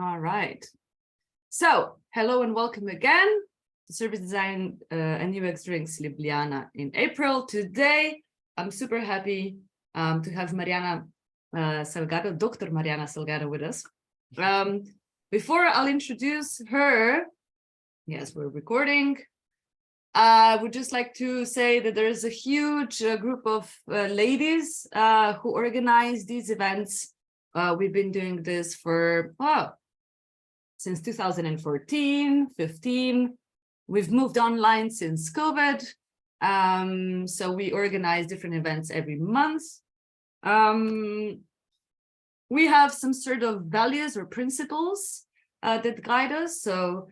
All right. So, hello and welcome again to Service Design and UX Drinks Ljubljana in April. Today, I'm super happy to have Mariana Salgado, Dr. Mariana Salgado with us. Before I'll introduce her, yes, we're recording. I would just like to say that there is a huge group of ladies who organize these events. We've been doing this for, since 2014, 15. We've moved online since COVID. So we organize different events every month. We have some sort of values or principles that guide us. So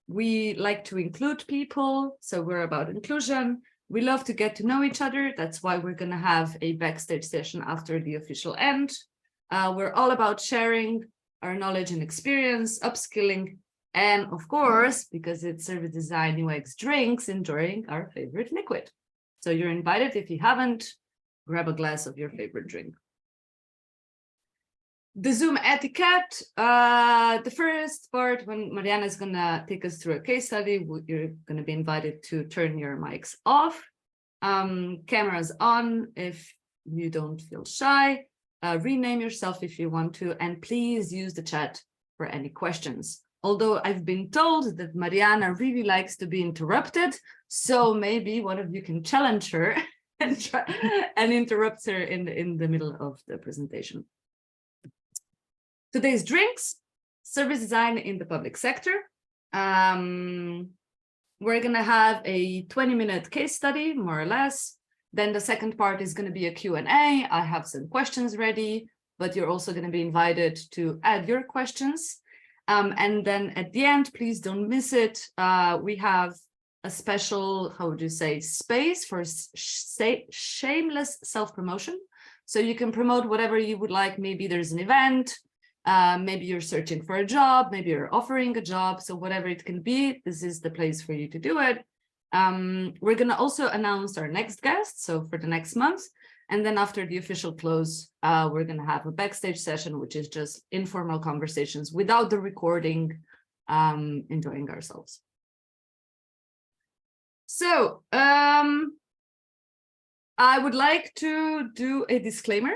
we like to include people. So we're about inclusion. We love to get to know each other. That's why we're going to have a backstage session after the official end. We're all about sharing our knowledge and experience, upskilling, and of course, because it's service design UX drinks, enjoying our favorite liquid. So you're invited, if you haven't, grab a glass of your favorite drink. The Zoom etiquette, the first part, when Mariana is going to take us through a case study, you're going to be invited to turn your mics off, cameras on if you don't feel shy. Rename yourself if you want to, and please use the chat for any questions. Although I've been told that Mariana really likes to be interrupted, so maybe one of you can challenge her and try and interrupt her in the middle of the presentation. Today's drinks, service design in the public sector. We're gonna have a 20-minute case study, more or less. Then the second part is going to be a Q&A. I have some questions ready, but you're also going to be invited to add your questions. And then at the end, please don't miss it. We have a special, how would you say, space for shameless self-promotion. So you can promote whatever you would like. Maybe there's an event, maybe you're searching for a job, maybe you're offering a job. So whatever it can be, this is the place for you to do it. We're going to also announce our next guest, so for the next month. And then after the official close, we're going to have a backstage session, which is just informal conversations without the recording, enjoying ourselves. So I would like to do a disclaimer.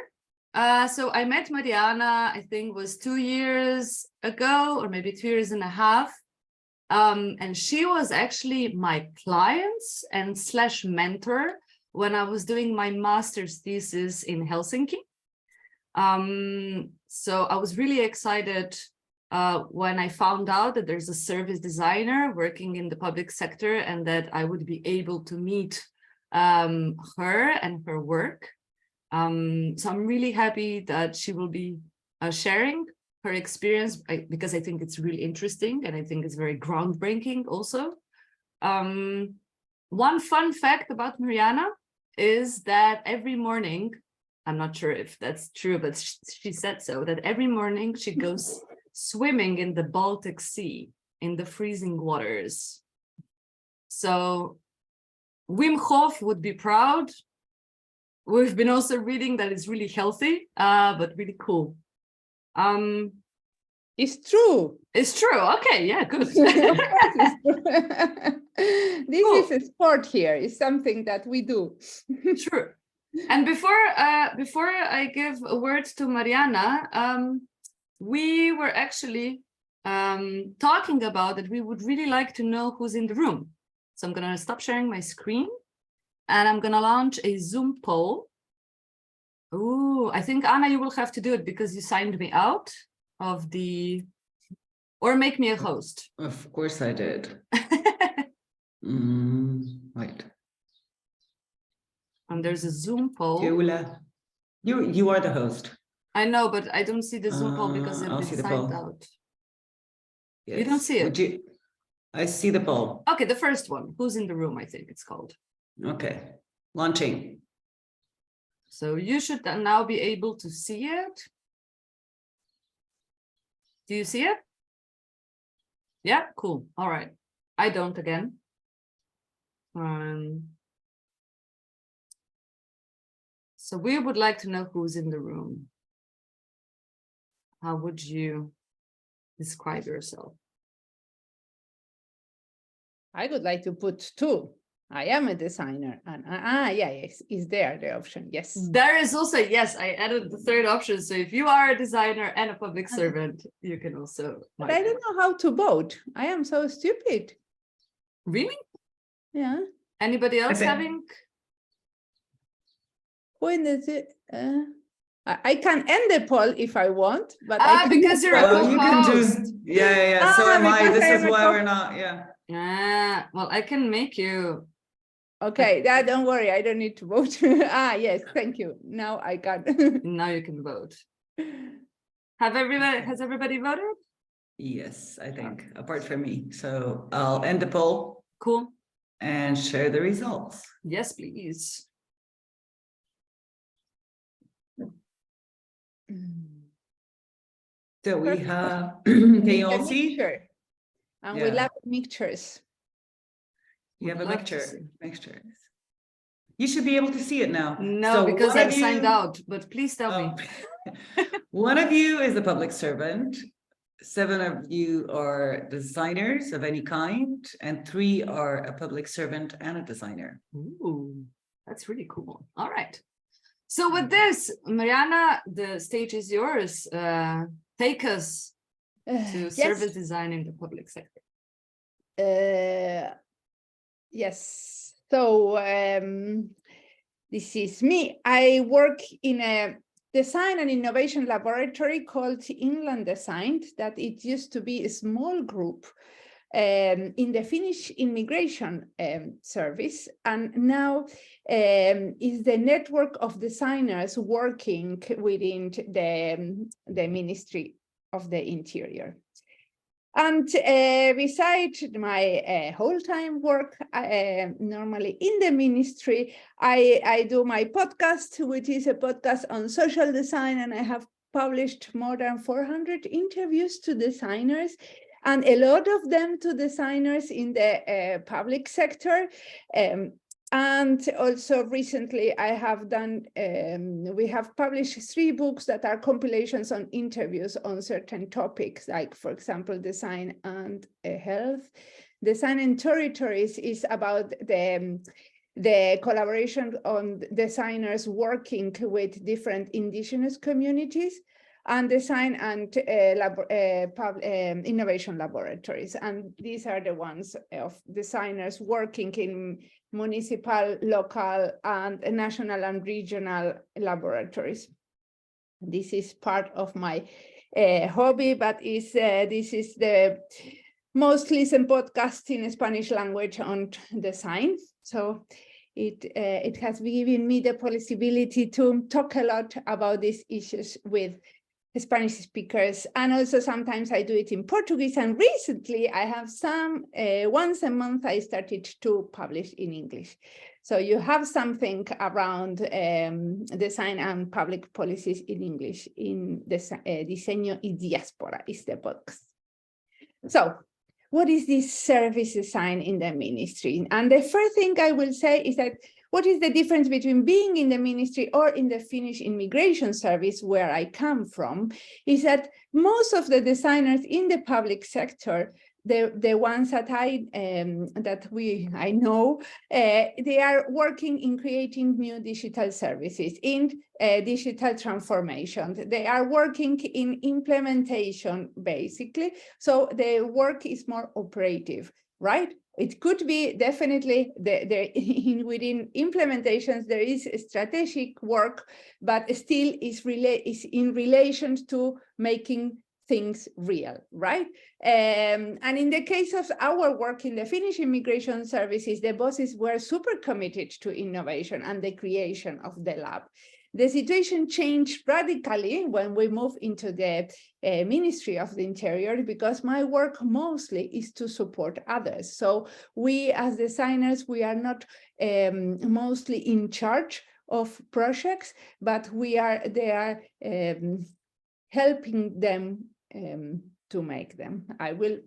So I met Mariana, I think was 2 years ago, or maybe 2 years and a half. And she was actually my client and / mentor when I was doing my master's thesis in Helsinki. So I was really excited when I found out that there's a service designer working in the public sector and that I would be able to meet her and her work. So I'm really happy that she will be sharing her experience, because I think it's really interesting and I think it's very groundbreaking also. One fun fact about Mariana is that every morning, I'm not sure if that's true, but she said so, that every morning she goes swimming in the Baltic Sea in the freezing waters. So Wim Hof would be proud. We've been also reading that it's really healthy, but really cool. It's true. It's true. Okay, yeah, good. This is a sport here. It's something that we do. Sure. And before I give a word to Mariana, we were actually talking about that we would really like to know who's in the room. So I'm going to stop sharing my screen and I'm going to launch a Zoom poll. Ooh, I think, Anna, you will have to do it because you signed me out of the, or make me a host. Of course I did. Right. And there's a Zoom poll. Jula, you are the host. I know, but I don't see the Zoom poll because I've been signed out. Yes. You don't see it? I see the poll. Okay, the first one. Who's in the room, I think it's called. Okay, launching. So you should now be able to see it. Do you see it? Yeah, cool. All right. I don't again. So we would like to know who's in the room. How would you describe yourself? I would like to put 2. I am a designer, and yeah, yes, is there the option? Yes. There is also, yes, I added the third option. So if you are a designer and a public servant, you can also. But I don't know how to vote. I am so stupid. Really? Yeah. Anybody else think- having? When is it? I can end the poll if I want, but Because you're a Oh, you can do. co-host. Yeah. So Ah, am I. because This I is am a why co- we're not. Yeah. Well, I can make you. Okay, don't worry, I don't need to vote. Yes, thank you. Now I can. Now you can vote. Has everybody voted? Yes, I think, apart from me. So I'll end the poll Cool. and share the results. Yes, please. So we Perfect. have, can you all A see? mixture. And we Yeah. love mixtures. You have a Would love to mixture, see. mixtures. You should be able to see it now. No, So because one I've of signed you- out, but please tell me. Oh. One of you is a public servant. 7 of you are designers of any kind, and 3 are a public servant and a designer. Ooh, that's really cool. All right. So with this, Mariana, the stage is yours. Take us to Yes. service design in the public sector. Yes. So this is me. I work in a design and innovation laboratory called Inland Design, that it used to be a small group in the Finnish immigration service, and now is the network of designers working within the Ministry of the Interior. And besides my whole-time work, normally in the ministry, I do my podcast, which is a podcast on social design, and I have published more than 400 interviews to designers, and a lot of them to designers in the public sector. And also recently I have done, we have published 3 books that are compilations on interviews on certain topics, like, for example, design and health. Design and Territories is about the collaboration on designers working with different indigenous communities, and design and innovation laboratories. And these are the ones of designers working in municipal, local, and national and regional laboratories. This is part of my hobby, but this is the most listened podcast in Spanish language on design. So it has given me the possibility to talk a lot about these issues with Spanish speakers, and also sometimes I do it in Portuguese, and recently I have once a month I started to publish in English. So you have something around design and public policies in English in Diseño y Diáspora is the podcast. So what is this service design in the ministry? And the first thing I will say is that what is the difference between being in the ministry or in the Finnish immigration service, where I come from, is that most of the designers in the public sector, the ones that I know, they are working in creating new digital services, in digital transformation. They are working in implementation, basically. So the work is more operative, right? It could be definitely within implementations, there is strategic work, but still is in relation to making things real, right? And in the case of our work in the Finnish immigration services, the bosses were super committed to innovation and the creation of the lab. The situation changed radically when we moved into the Ministry of the Interior, because my work mostly is to support others. So we as designers, we are not mostly in charge of projects, but they are helping them to make them. I will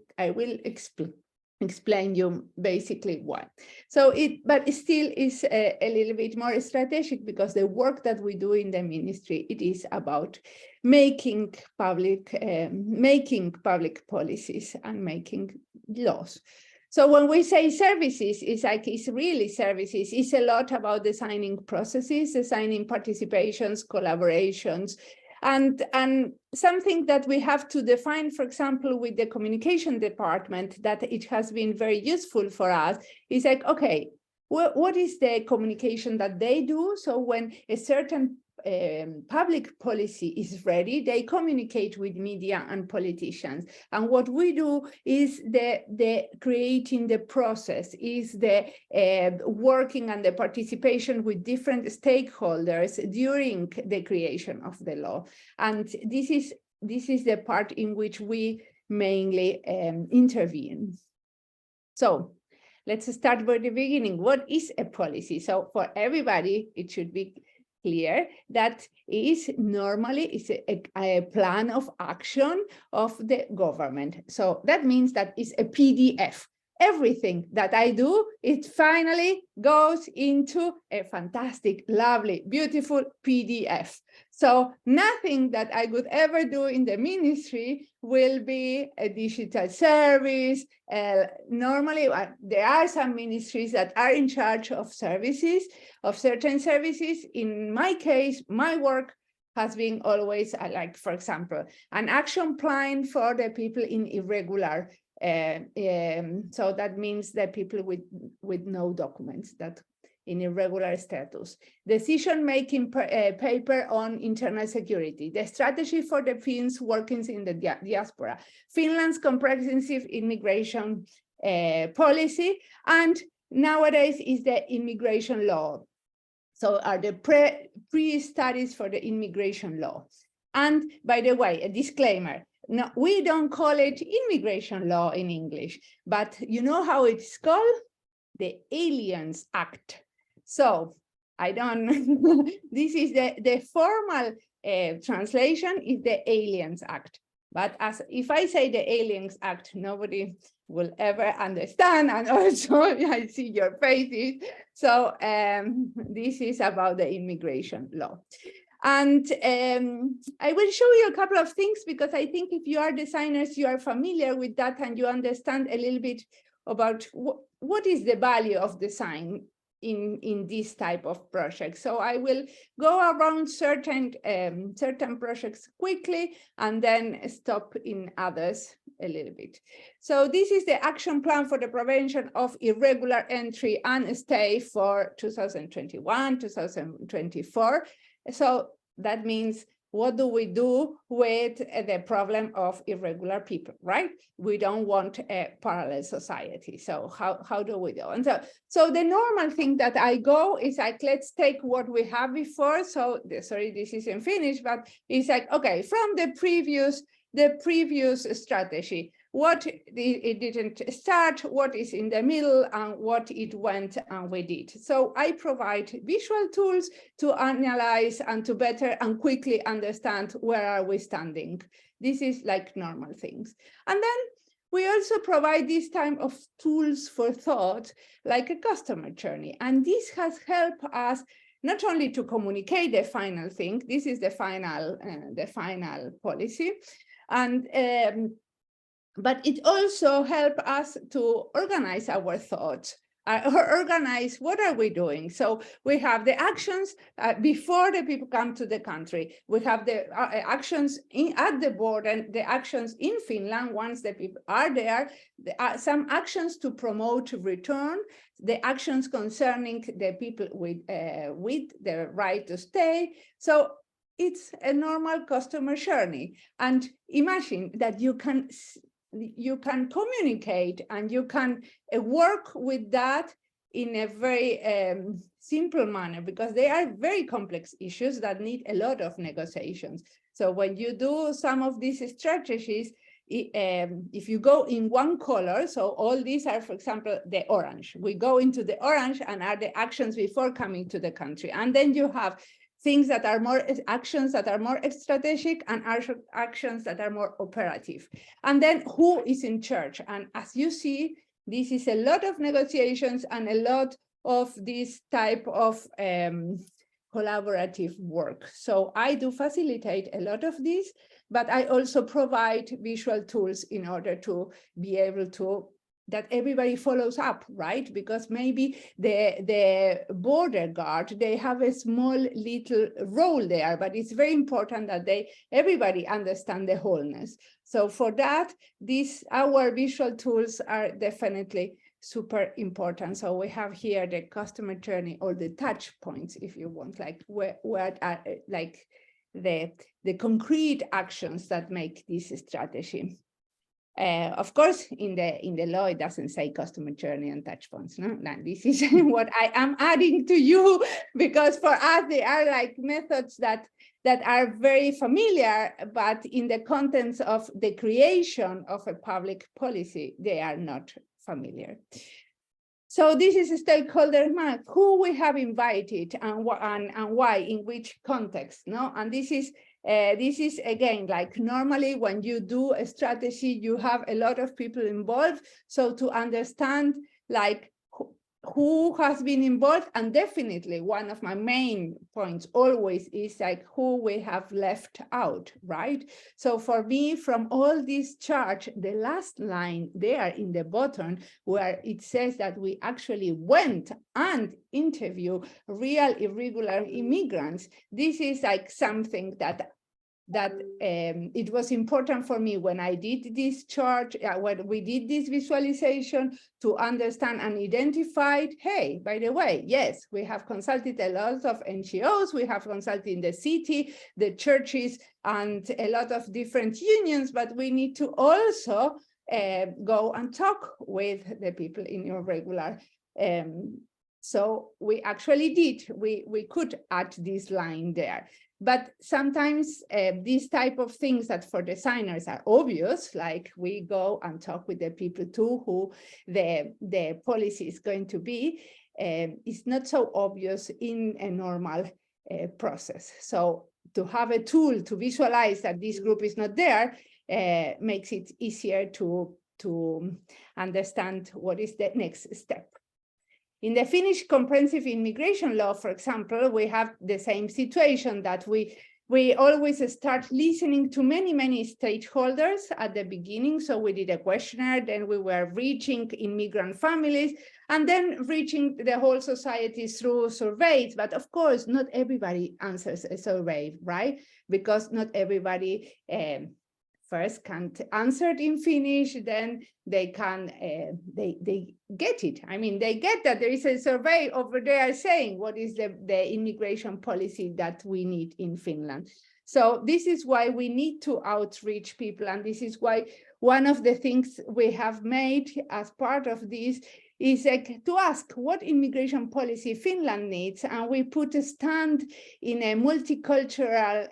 explain explain you basically why. So but it still is a little bit more strategic, because the work that we do in the ministry, it is about making public policies and making laws. So when we say services, it's really services. It's a lot about designing processes, designing participations, collaborations, and something that we have to define, for example, with the communication department, that it has been very useful for us, is like, okay, what is the communication that they do? So when a certain public policy is ready, they communicate with media and politicians. And what we do is the creating the process, is the working and the participation with different stakeholders during the creation of the law. And this is the part in which we mainly intervene. So let's start by the beginning. What is a policy? So for everybody, it should be clear that is normally a plan of action of the government. So that means that it's a PDF. Everything that I do, it finally goes into a fantastic, lovely, beautiful PDF. So nothing that I could ever do in the ministry will be a digital service. Normally, there are some ministries that are in charge of services, of certain services. In my case, my work has been always, like, for example, an action plan for the people in irregular. So that means that people with no documents, that in irregular status, decision-making paper on internal security, the strategy for the Finns working in the diaspora, Finland's comprehensive immigration policy, and nowadays is the immigration law. So are the pre-studies for the immigration law. And by the way, a disclaimer, no, we don't call it immigration law in English, but you know how it's called? The Aliens Act. So I don't, this is the formal translation is the Aliens Act. But as if I say the Aliens Act, nobody will ever understand. And also I see your faces. So this is about the immigration law. And I will show you a couple of things, because I think if you are designers, you are familiar with that and you understand a little bit about what is the value of design in this type of project. So I will go around certain projects quickly and then stop in others a little bit. So this is the action plan for the prevention of irregular entry and stay for 2021, 2024. So that means, what do we do with the problem of irregular people, right? We don't want a parallel society. So how do we do? And so the normal thing that I go is like, let's take what we have before. So sorry, this is in Finnish, but it's like, okay, from the previous strategy, what it didn't start, what is in the middle, and what it went and we did. So I provide visual tools to analyze and to better and quickly understand where are we standing. This is like normal things. And then we also provide this type of tools for thought, like a customer journey. And this has helped us not only to communicate the final thing, this is the final policy, and but it also helped us to organize our thoughts, organize what are we doing. So we have the actions before the people come to the country. We have the actions at the border, and the actions in Finland once the people are there. Some actions to promote return, the actions concerning the people with the right to stay. So it's a normal customer journey. And imagine that you can communicate and you can work with that in a very simple manner, because they are very complex issues that need a lot of negotiations. So when you do some of these strategies, if you go in one color, so all these are, for example, the orange. We go into the orange and are the actions before coming to the country. And then you have things that are more actions that are more strategic and actions that are more operative. And then who is in charge? And as you see, This is a lot of negotiations and a lot of this type of collaborative work. So I do facilitate a lot of this, but I also provide visual tools in order to be able to that everybody follows up, right? Because maybe the border guard, they have a small little role there, but it's very important that everybody understand the wholeness. So for that, our visual tools are definitely super important. So we have here the customer journey, or the touch points, if you want, like where are like the concrete actions that make this strategy. Of course, in the law, it doesn't say customer journey and touch points. No, this is what I am adding to you, because for us, they are like methods that are very familiar, but in the contents of the creation of a public policy, they are not familiar. So this is a stakeholder map, who we have invited and why, in which context, no? And this is again, like normally when you do a strategy, you have a lot of people involved. So to understand like who has been involved, and definitely one of my main points always is like who we have left out, right? So for me, from all this chart, the last line there in the bottom where it says that we actually went and interviewed real irregular immigrants, this is like something that it was important for me when I did this chart, when we did this visualization, to understand and identify, hey, by the way, yes, we have consulted a lot of NGOs, we have consulted in the city, the churches, and a lot of different unions, but we need to also go and talk with the people in irregular. So we actually did, we could add this line there. But sometimes these type of things that for designers are obvious, like we go and talk with the people too who the policy is going to be, is not so obvious in a normal process. So to have a tool to visualize that this group is not there makes it easier to understand what is the next step. In the Finnish comprehensive immigration law, for example, we have the same situation that we always start listening to many stakeholders at the beginning. So we did a questionnaire, then we were reaching immigrant families, and then reaching the whole society through surveys. But of course, not everybody answers a survey, right? Because not everybody first can't answer it in Finnish, then they can, they get it. I mean, they get that there is a survey over there saying what is the immigration policy that we need in Finland. So this is why we need to outreach people. And this is why one of the things we have made as part of this is to ask what immigration policy Finland needs. And we put a stand in a multicultural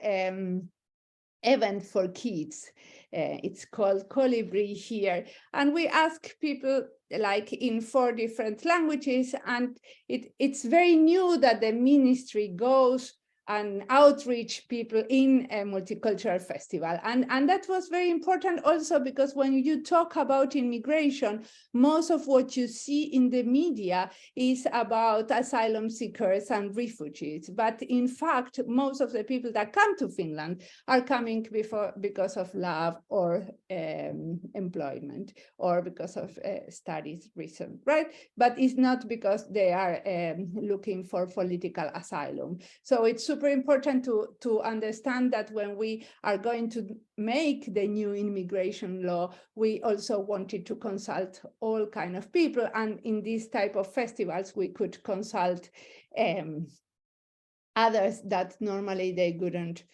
event for kids. It's called Colibri here. And we ask people like in 4 different languages. And it's very new that the ministry goes and outreach people in a multicultural festival. And that was very important also because when you talk about immigration, most of what you see in the media is about asylum seekers and refugees. But in fact, most of the people that come to Finland are coming because of love or employment or because of studies reason, right? But it's not because they are looking for political asylum. So it's super important to understand that when we are going to make the new immigration law, we also wanted to consult all kind of people. And in these type of festivals, we could consult others that normally they couldn't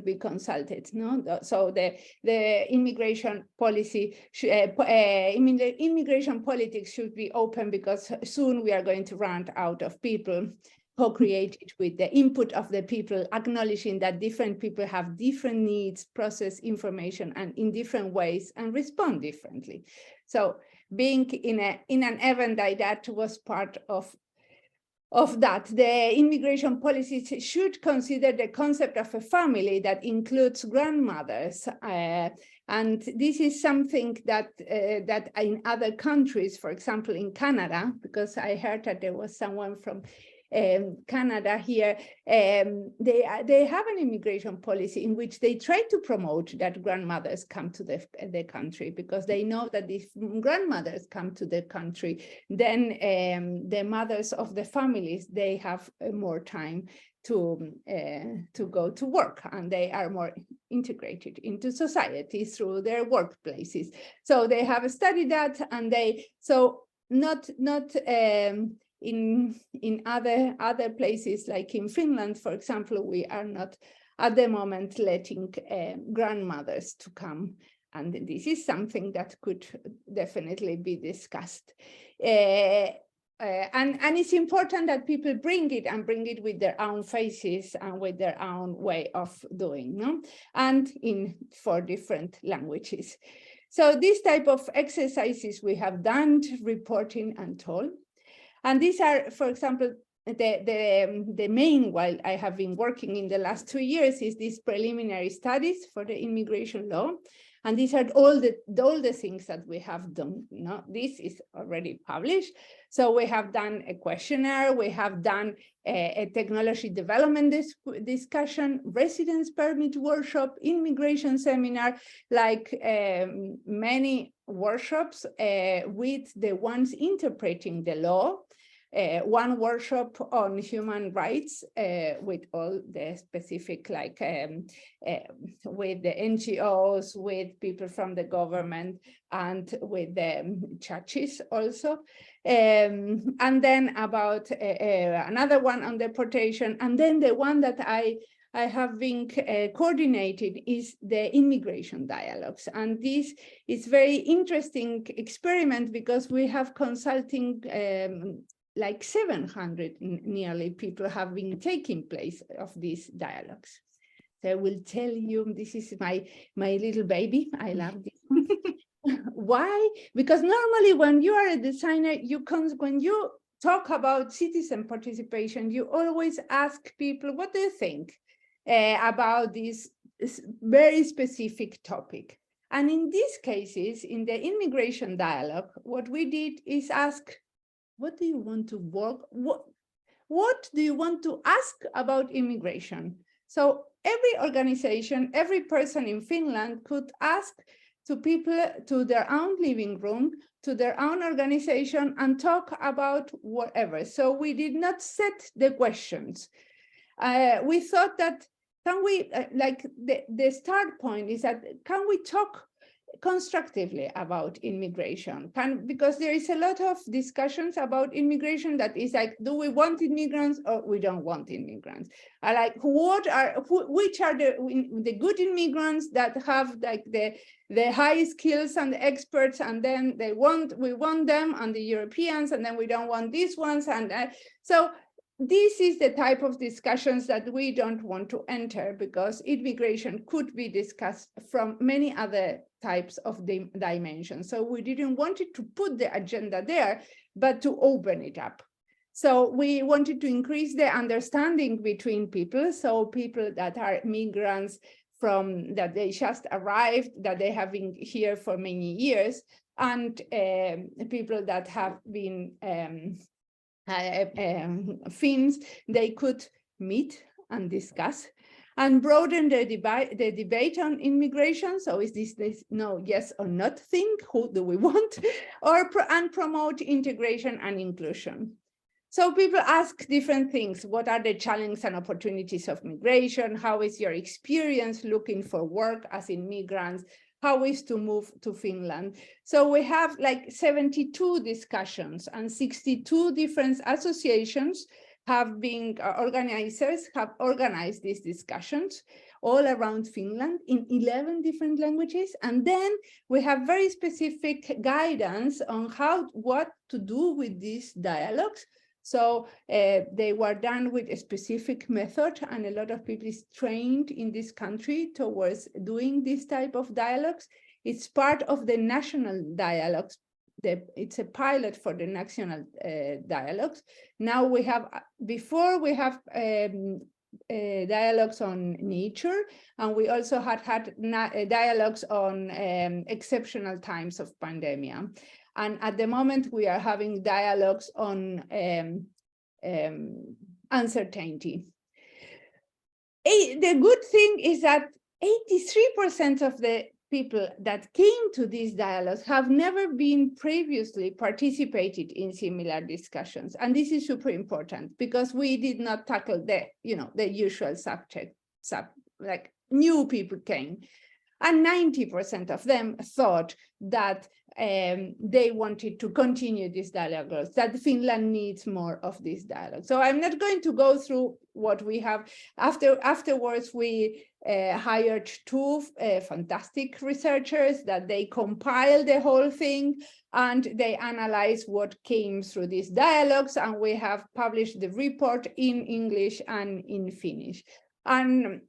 be consulted. No, so the immigration policy, immigration politics should be open because soon we are going to run out of people co-created with the input of the people, acknowledging that different people have different needs, process information and in different ways and respond differently. So being in an event like that was part of of that, the immigration policies should consider the concept of a family that includes grandmothers. And this is something that that in other countries, for example, in Canada, because I heard that there was someone from Canada here, they have an immigration policy in which they try to promote that grandmothers come to the country, because they know that if grandmothers come to the country, then the mothers of the families, they have more time to go to work, and they are more integrated into society through their workplaces. So they have studied that, and they not in other places, like in Finland, for example, we are not at the moment letting grandmothers to come. And this is something that could definitely be discussed. And it's important that people bring it with their own faces and with their own way of doing, no? And in 4 different languages. So this type of exercises we have done, reporting and told. And these are, for example, the main, while I have been working in the last 2 years, is these preliminary studies for the immigration law. And these are all the things that we have done. No, this is already published. So we have done a questionnaire, we have done a technology development discussion, residence permit workshop, immigration seminar, like many workshops with the ones interpreting the law. One workshop on human rights with all the specific, like with the NGOs, with people from the government, and with the churches also. And then about another one on deportation. And then the one that I have been coordinated is the immigration dialogues. And this is very interesting experiment, because we have consulting like 700 nearly people have been taking place of these dialogues. So I will tell you, this is my little baby. I love this. Why? Because normally when you are a designer, when you talk about citizen participation, you always ask people, what do you think about this very specific topic? And in these cases, in the immigration dialogue, what we did is ask, what do you want to work? What do you want to ask about immigration? So every organization, every person in Finland could ask to people, to their own living room, to their own organization, and talk about whatever. So we did not set the questions. We thought that, can we, like the start point is that, can we talk constructively about immigration? Because there is a lot of discussions about immigration that is like, do we want immigrants or we don't want immigrants? Like, which are the good immigrants that have like the high skills and the experts, and then we want them, and the Europeans, and then we don't want these ones. And so this is the type of discussions that we don't want to enter, because immigration could be discussed from many other types of dimensions. So we didn't want it to put the agenda there, but to open it up. So we wanted to increase the understanding between people. So people that are migrants that they just arrived, that they have been here for many years, and people that have been Finns, they could meet and discuss and broaden the debate on immigration. So is this no yes or not thing? Who do we want? And promote integration and inclusion. So people ask different things. What are the challenges and opportunities of migration? How is your experience looking for work as immigrants? How is to move to Finland? So we have like 72 discussions, and 62 different associations have been organizers have organized these discussions all around Finland in 11 different languages. And then we have very specific guidance on what to do with these dialogues. So they were done with a specific method, and a lot of people is trained in this country towards doing this type of dialogues. It's part of the national dialogues it's a pilot for the national dialogues. Now we have, before we have dialogues on nature, and we also had dialogues on exceptional times of pandemic. And at the moment we are having dialogues on uncertainty. The good thing is that 83% of the people that came to these dialogues have never been previously participated in similar discussions. And this is super important because we did not tackle the usual subject, like new people came. And 90% of them thought that they wanted to continue this dialogue, that Finland needs more of this dialogue. So I'm not going to go through what we have. Afterwards, we hired two fantastic researchers that they compiled the whole thing and they analyzed what came through these dialogues, and we have published the report in English and in Finnish. And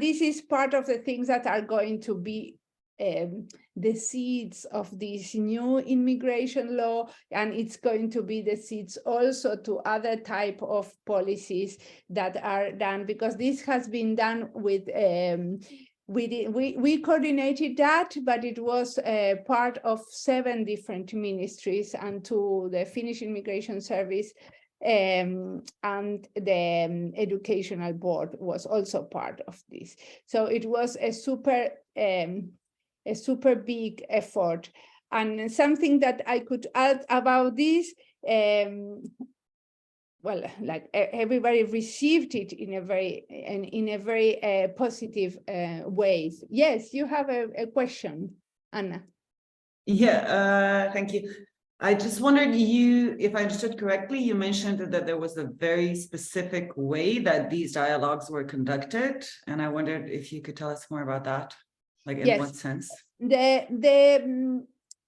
this is part of the things that are going to be the seeds of this new immigration law, and it's going to be the seeds also to other type of policies that are done, because this has been done with we coordinated that, but it was part of 7 different ministries, and to the Finnish Immigration Service and the educational board was also part of this. So it was a super big effort. And something that I could add about this, well, like everybody received it in a very positive way. Yes, you have a question, Anna. Yeah, thank you. I just wondered, if I understood correctly, you mentioned that there was a very specific way that these dialogues were conducted, and I wondered if you could tell us more about that, like in what sense? There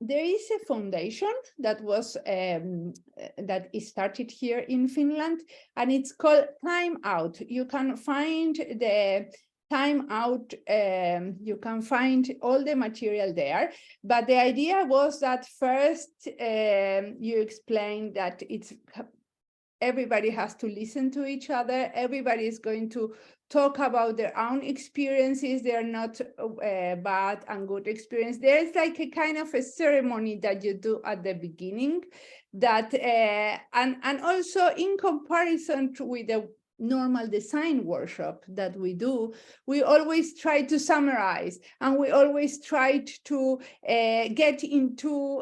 is a foundation that was that is started here in Finland, and it's called Time Out. You can find the Time Out, you can find all the material there, but the idea was that first you explain that everybody has to listen to each other, everybody is going to talk about their own experiences, they're not bad and good experience. There's like a kind of a ceremony that you do at the beginning that, and also in comparison with the normal design workshop that we do, we always try to summarize, and we always tried to get into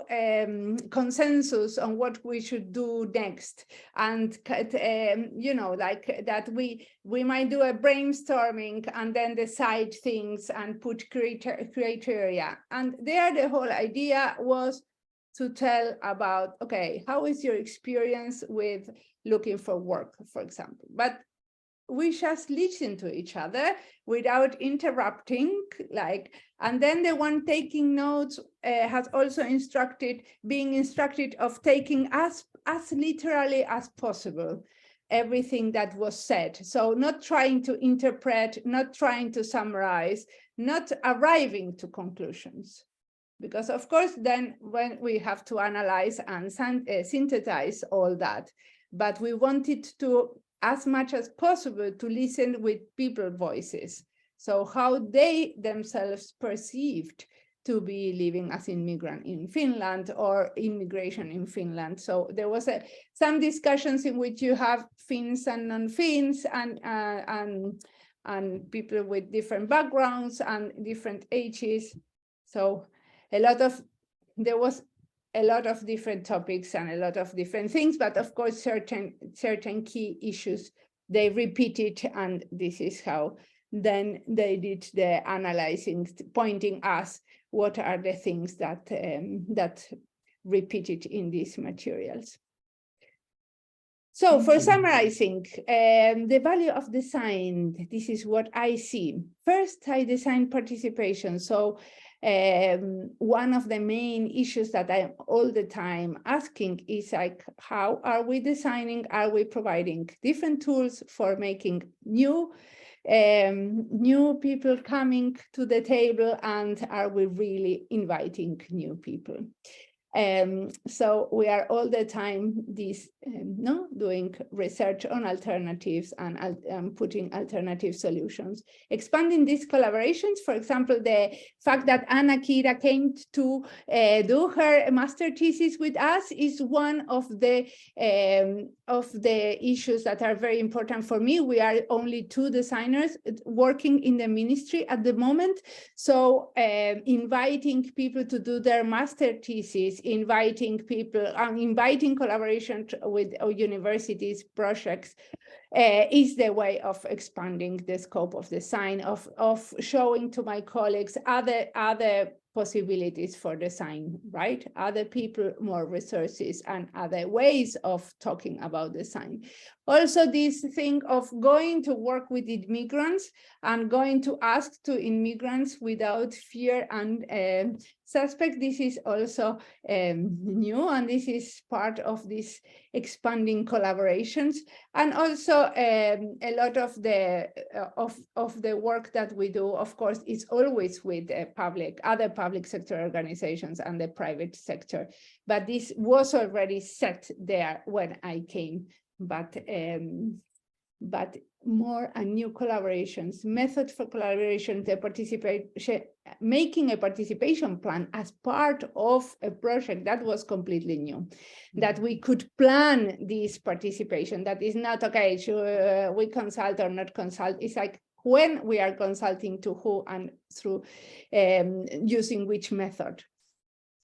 consensus on what we should do next. And like that we might do a brainstorming and then decide things and put criteria. And there the whole idea was to tell about, okay, how is your experience with looking for work, for example? But we just listen to each other without interrupting, and then the one taking notes has also being instructed of taking as literally as possible everything that was said. So not trying to interpret, not trying to summarize, not arriving to conclusions. Because of course, then when we have to analyze and synthesize all that, but we wanted to, as much as possible, to listen with people's voices. So how they themselves perceived to be living as immigrant in Finland or immigration in Finland. So there was some discussions in which you have Finns and non-Finns and people with different backgrounds and different ages. So there was a lot of different topics and a lot of different things, but of course certain key issues they repeated, and this is how then they did the analyzing, pointing us what are the things that that repeated in these materials. So for summarizing, the value of design, this is what I see. First, I design participation. So one of the main issues that I'm all the time asking is like, how are we designing? Are we providing different tools for making new people coming to the table, and are we really inviting new people? So we are all the time doing research on alternatives and putting alternative solutions. Expanding these collaborations, for example, the fact that Anna Kira came to do her master thesis with us is one of the issues that are very important for me. We are only 2 designers working in the ministry at the moment. So inviting people to do their master thesis, inviting collaboration with universities projects is the way of expanding the scope of design, of showing to my colleagues other possibilities for design, right? Other people, more resources, and other ways of talking about design. Also, this thing of going to work with immigrants and going to ask to immigrants without fear and suspect, this is also new, and this is part of this expanding collaborations. And also a lot of the work that we do, of course, is always with other public sector organizations and the private sector. But this was already set there when I came. But more and new collaborations, methods for collaboration, making a participation plan as part of a project that was completely new, that we could plan this participation. That is not, okay, should we consult or not consult? It's like when we are consulting, to who and through using which method.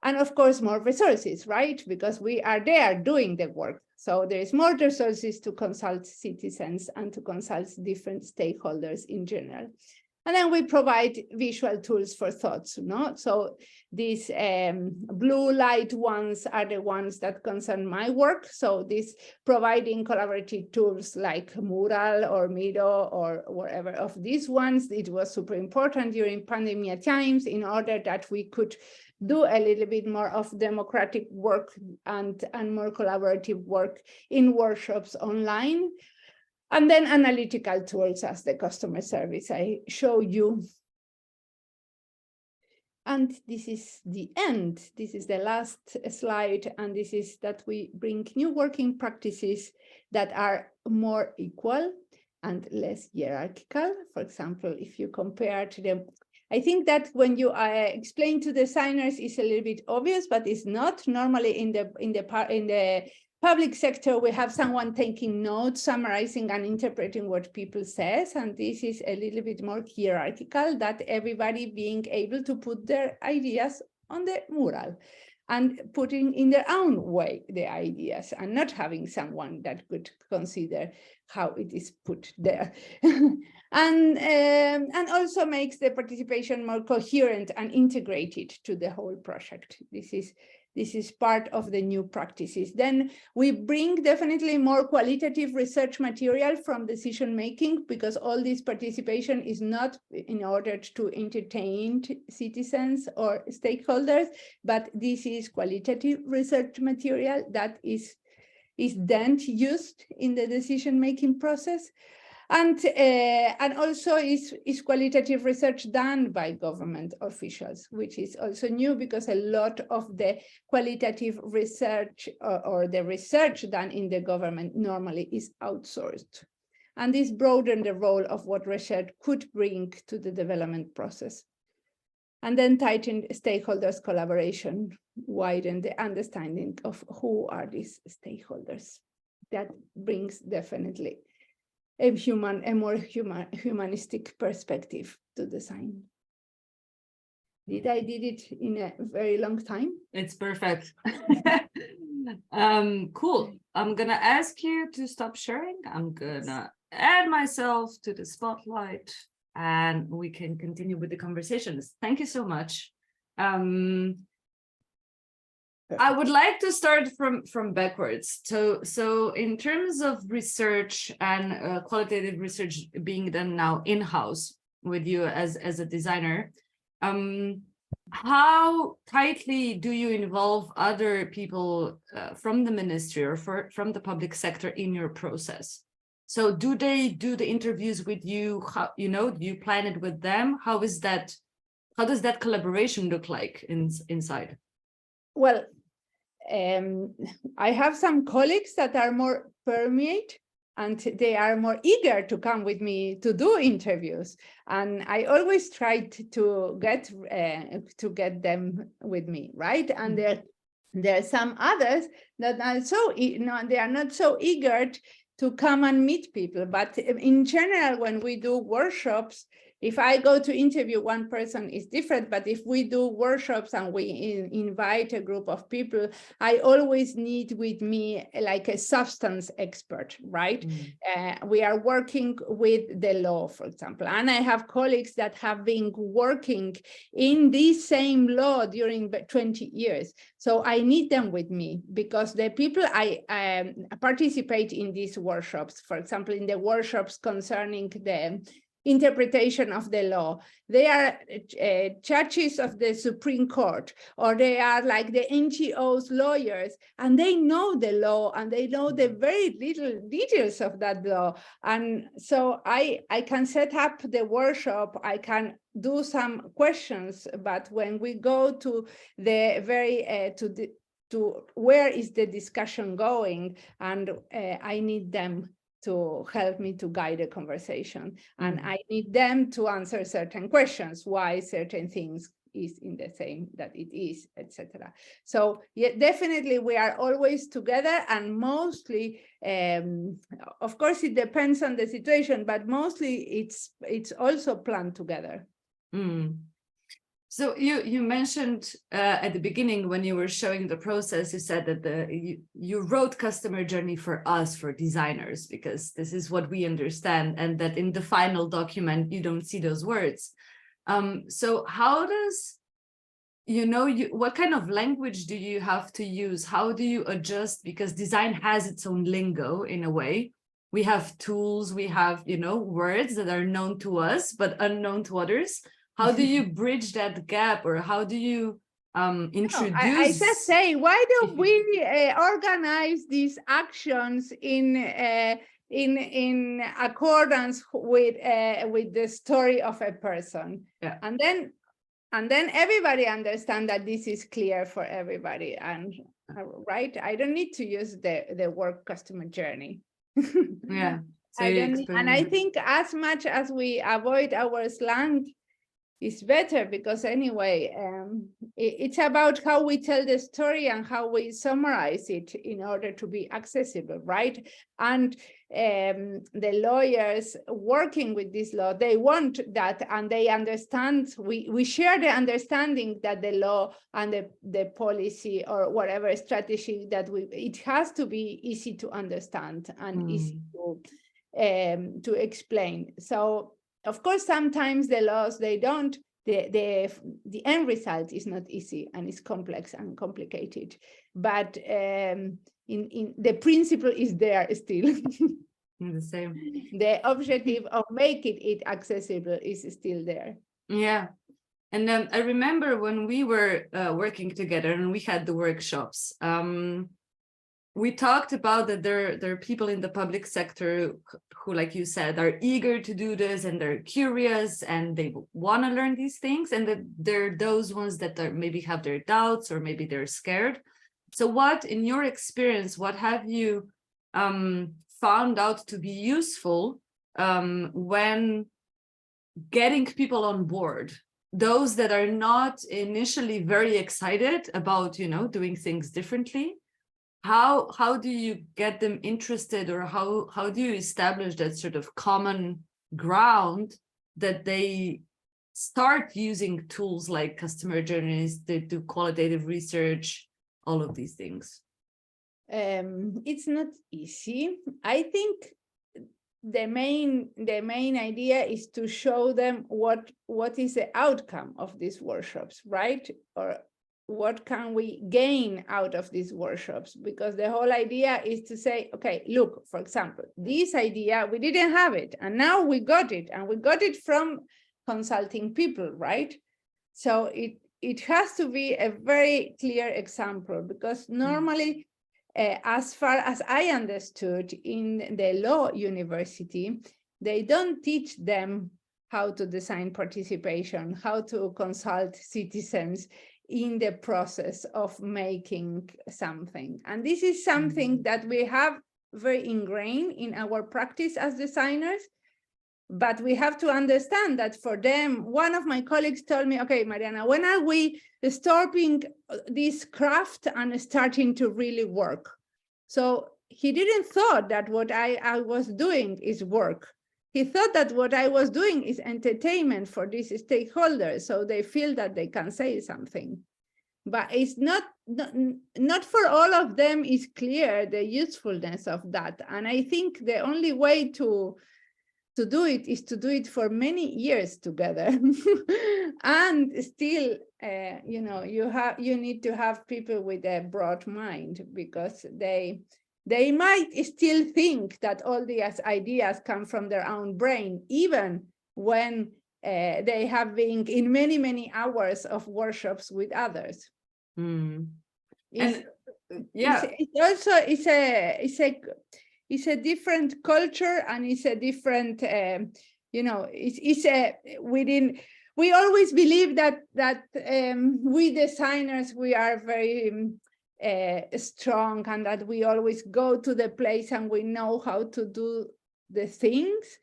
And of course, more resources, right? Because we are there doing the work. So there is more resources to consult citizens and to consult different stakeholders in general. And then we provide visual tools for thoughts, no? So these blue light ones are the ones that concern my work. So this providing collaborative tools like Mural or Miro or whatever of these ones, it was super important during pandemic times in order that we could do a little bit more of democratic work and more collaborative work in workshops online. And then analytical tools as the customer service I show you. And this is the end. This is the last slide. And this is that we bring new working practices that are more equal and less hierarchical. For example, if you compare to them, I think that when you explain to designers, it's a little bit obvious, but it's not. Normally in the public sector, we have someone taking notes, summarizing and interpreting what people says, and this is a little bit more hierarchical, that everybody being able to put their ideas on the mural and putting in their own way the ideas and not having someone that could consider how it is put there. And also makes the participation more coherent and integrated to the whole project. This is part of the new practices. Then we bring definitely more qualitative research material from decision making, because all this participation is not in order to entertain citizens or stakeholders, but this is qualitative research material that is then used in the decision making process. And also is qualitative research done by government officials, which is also new because a lot of the qualitative research or the research done in the government normally is outsourced. And this broadened the role of what research could bring to the development process. And then tightened stakeholders collaboration, widen the understanding of who are these stakeholders. That brings definitely a more humanistic perspective to design. Did it in a very long time? It's perfect. Cool. I'm gonna ask you to stop sharing. I'm gonna add myself to the spotlight and we can continue with the conversations. Thank you so much. I would like to start from backwards. So in terms of research and qualitative research being done now in-house with you as a designer, how tightly do you involve other people from the ministry or from the public sector in your process? So do they do the interviews with you? How, do you plan it with them? How is that? How does that collaboration look like inside? Well, I have some colleagues that are more permeate, and they are more eager to come with me to do interviews. And I always try to get them with me, right? And there are some others that are they are not so eager to come and meet people. But in general, when we do workshops, if I go to interview one person, is different. But if we do workshops and we invite a group of people, I always need with me like a substance expert, right? We are working with the law, for example. And I have colleagues that have been working in this same law during 20 years. So I need them with me, because the people I participate in these workshops, for example, in the workshops concerning the interpretation of the law, they are judges of the Supreme Court, or they are like the NGOs lawyers, and they know the law and they know the very little details of that law. And so I can set up the workshop, I can do some questions, but when we go to the very to where is the discussion going, and I need them to help me to guide a conversation. And I need them to answer certain questions, why certain things is in the same that it is, etc. So yeah, definitely we are always together, and mostly, of course, it depends on the situation, but mostly it's also planned together. So you mentioned at the beginning, when you were showing the process, you said that you wrote customer journey for us, for designers, because this is what we understand, and that in the final document, you don't see those words. So how does, what kind of language do you have to use? How do you adjust? Because design has its own lingo in a way. We have tools, we have, words that are known to us, but unknown to others. How do you bridge that gap, or how do you introduce? I just say, why don't we organize these actions in accordance with the story of a person? Yeah. And then everybody understand that this is clear for everybody, and right? I don't need to use the word customer journey. Yeah. So and I think as much as we avoid our slang, is better, because anyway, it's about how we tell the story and how we summarize it in order to be accessible, right? And the lawyers working with this law, they want that, and they understand, we share the understanding that the law and the policy or whatever strategy that it has to be easy to understand and easy to explain. So of course, sometimes the laws, they don't, the end result is not easy and it's complex and complicated, but in the principle is there still. The same. The objective of making it accessible is still there. Yeah. And I remember when we were working together and we had the workshops, we talked about that there are people in the public sector who, like you said, are eager to do this, and they're curious and they want to learn these things, and that there are those ones that maybe have their doubts, or maybe they're scared. So what, in your experience, what have you found out to be useful when getting people on board? Those that are not initially very excited about, doing things differently. How do you get them interested, or how do you establish that sort of common ground that they start using tools like customer journeys, they do qualitative research, all of these things? It's not easy. I think the main idea is to show them what is the outcome of these workshops, right? Or what can we gain out of these workshops? Because the whole idea is to say, okay, look, for example, this idea, we didn't have it, and now we got it, and we got it from consulting people, right? So it has to be a very clear example, because normally, as far as I understood, in the law university, they don't teach them how to design participation, how to consult citizens. in the process of making something. And this is something that we have very ingrained in our practice as designers. But we have to understand that for them, one of my colleagues told me, okay, Mariana, when are we stopping this craft and starting to really work? So he didn't thought that what I was doing is work. He thought that what I was doing is entertainment for these stakeholders, so they feel that they can say something. But it's not for all of them is clear the usefulness of that. And I think the only way to do it is to do it for many years together. And still, you need to have people with a broad mind, because they might still think that all these ideas come from their own brain, even when they have been in many hours of workshops with others. It's also it's a different culture, and it's a different, we always believe that we designers, we are very strong, and that we always go to the place and we know how to do the things.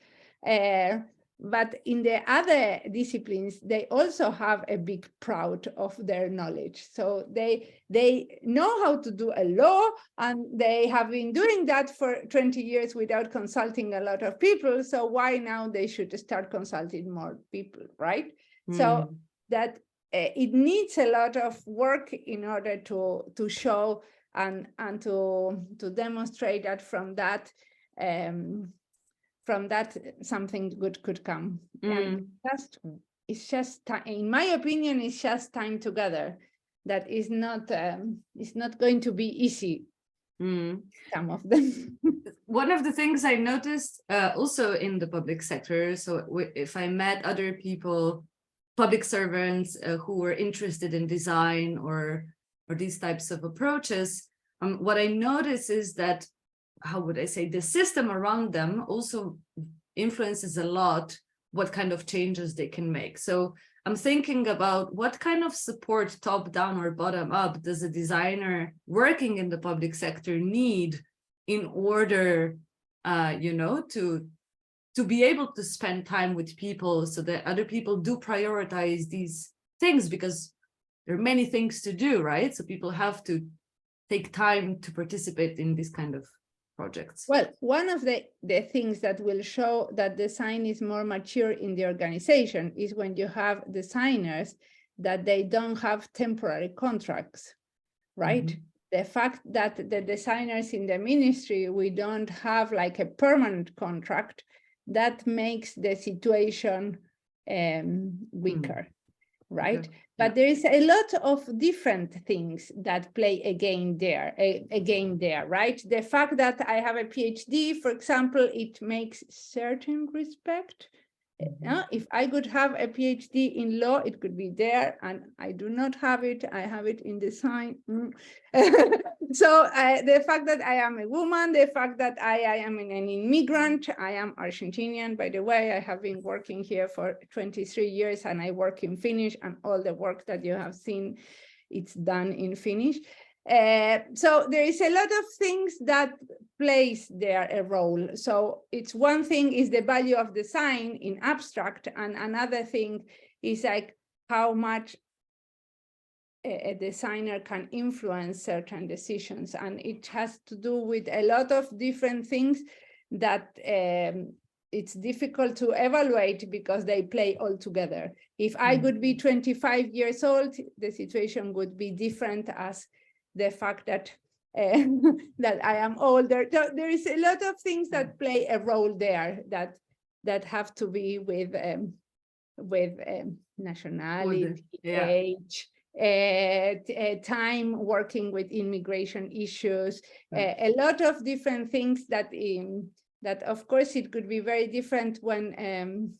But in the other disciplines, they also have a big proud of their knowledge. So they know how to do a law, and they have been doing that for 20 years without consulting a lot of people. So why now they should start consulting more people, right? So that it needs a lot of work in order to show and to demonstrate that from that something good could come. And it's just in my opinion, it's just time together. That is not it's not going to be easy. Some of them. One of the things I noticed also in the public sector, so if I met other people, public servants who were interested in design or these types of approaches, what I notice is that, how would I say, the system around them also influences a lot what kind of changes they can make. So I'm thinking about what kind of support, top down or bottom up, does a designer working in the public sector need in order, to be able to spend time with people, so that other people do prioritize these things, because there are many things to do, right? So people have to take time to participate in this kind of projects. Well, one of the things that will show that design is more mature in the organization is when you have designers that they don't have temporary contracts, right? The fact that the designers in the ministry, we don't have like a permanent contract, that makes the situation weaker, right? Okay. But there is a lot of different things that play a game there, right? The fact that I have a PhD, for example, it makes certain respect. If I could have a PhD in law, it could be there, and I do not have it. I have it in design. So the fact that I am a woman, the fact that I am an immigrant, I am Argentinian, by the way. I have been working here for 23 years, and I work in Finnish, and all the work that you have seen, it's done in Finnish. So there is a lot of things that plays there a role. So it's one thing is the value of design in abstract, and another thing is like how much a designer can influence certain decisions. And it has to do with a lot of different things that it's difficult to evaluate because they play all together. If I would be 25 years old, the situation would be different as the fact that that I am older. So there is a lot of things that play a role there that have to be with nationality, age, time working with immigration issues, a lot of different things that that of course it could be very different when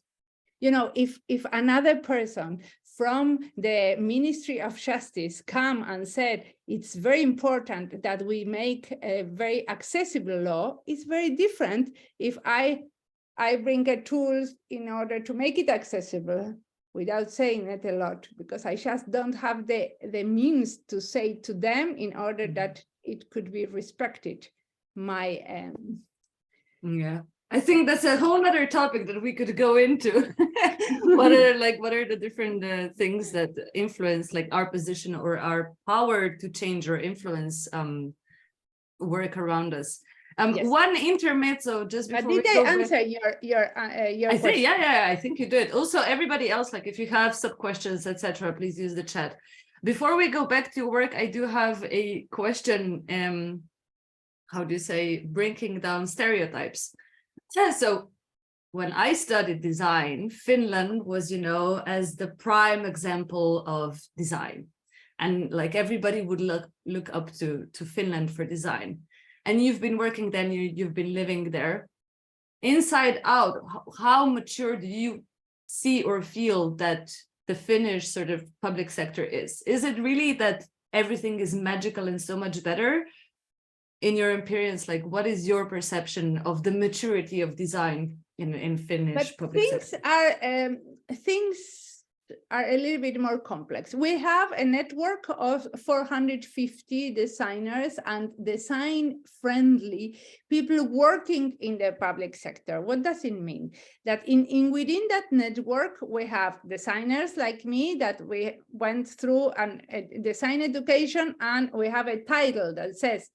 if another person from the Ministry of Justice come and said it's very important that we make a very accessible law, it's very different if I bring a tools in order to make it accessible without saying it a lot, because I just don't have the means to say to them in order that it could be respected. My Yeah, I think that's a whole other topic that we could go into. what are the different things that influence like our position or our power to change or influence work around us? Yes. One intermezzo just before did I answer your I question? think yeah, I think you did. Also, everybody else, like if you have sub questions, etc., please use the chat. Before we go back to work, I do have a question. How do you say, breaking down stereotypes? So when I studied design, Finland was, as the prime example of design, and like everybody would look up to Finland for design. And you've been working then, you've been living there. Inside out, how mature do you see or feel that the Finnish sort of public sector is? Is it really that everything is magical and so much better? In your experience, like what is your perception of the maturity of design in Finnish public sector? Things are a little bit more complex. We have a network of 450 designers and design-friendly people working in the public sector. What does it mean? That within that network, we have designers like me that we went through a design education, and we have a title that says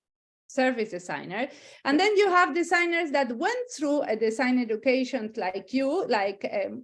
service designer. And then you have designers that went through a design education like you,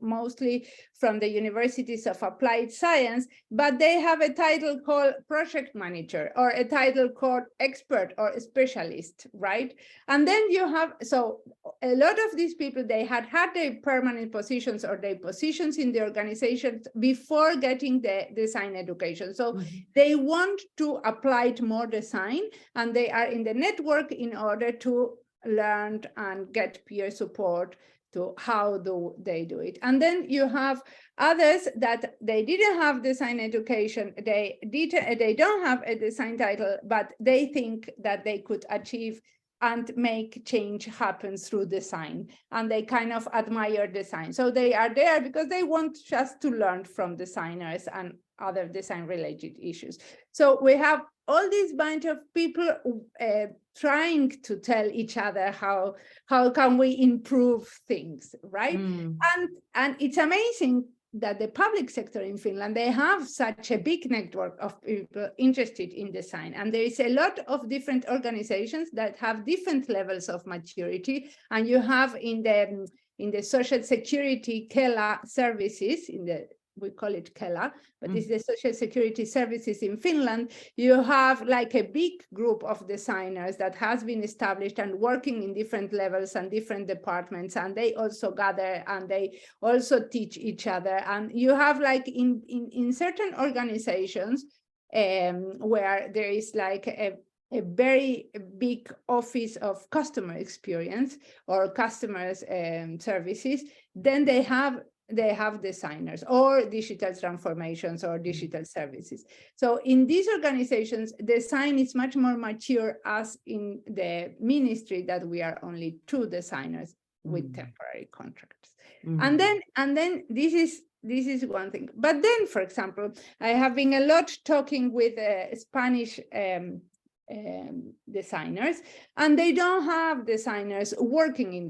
mostly from the universities of applied science, but they have a title called project manager or a title called expert or specialist, right? And then you have, so a lot of these people, they had their permanent positions or their positions in the organization before getting the design education. So they want to apply more design, and they are in the network in order to learn and get peer support to how they do it. And then you have others that they didn't have design education, they don't have a design title, but they think that they could achieve and make change happen through design, and they kind of admire design. So they are there because they want just to learn from designers and other design related issues. So we have all these bunch of people trying to tell each other how can we improve things, right? And it's amazing that the public sector in Finland, they have such a big network of people interested in design. And there is a lot of different organizations that have different levels of maturity. And you have in the social security Kela services, we call it Kela, but it's the social security services in Finland. You have like a big group of designers that has been established and working in different levels and different departments, and they also gather and they also teach each other. And you have like in certain organizations where there is like a very big office of customer experience or customers services, then they have designers or digital transformations or digital services. So in these organizations, design is much more mature, as in the ministry that we are only 2 designers with temporary contracts. And then this is one thing. But then, for example, I have been a lot talking with Spanish designers, and they don't have designers working in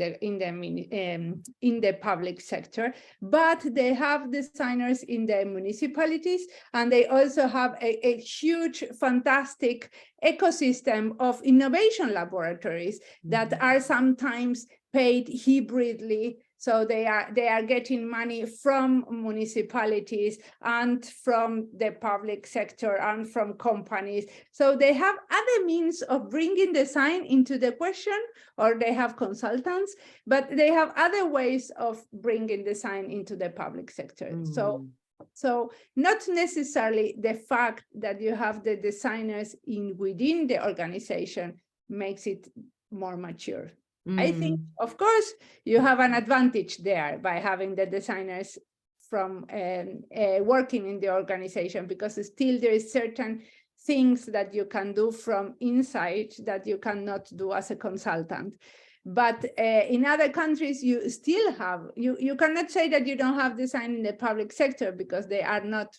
the public sector, but they have designers in the municipalities, and they also have a huge, fantastic ecosystem of innovation laboratories that are sometimes paid hybridly. So they are getting money from municipalities and from the public sector and from companies. So they have other means of bringing design into the question, or they have consultants, but they have other ways of bringing design into the public sector. So not necessarily the fact that you have the designers within the organization makes it more mature. I think, of course, you have an advantage there by having the designers from working in the organization, because still there is certain things that you can do from inside that you cannot do as a consultant. But in other countries, you still have, you cannot say that you don't have design in the public sector because they are not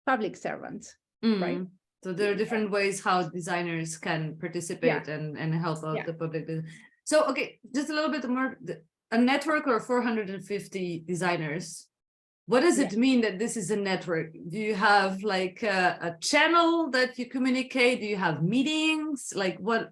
public servants, right? So there are different ways how designers can participate and help out the public. So, okay, just a little bit more, a network or 450 designers. What does it mean that this is a network? Do you have like a channel that you communicate? Do you have meetings? Like what,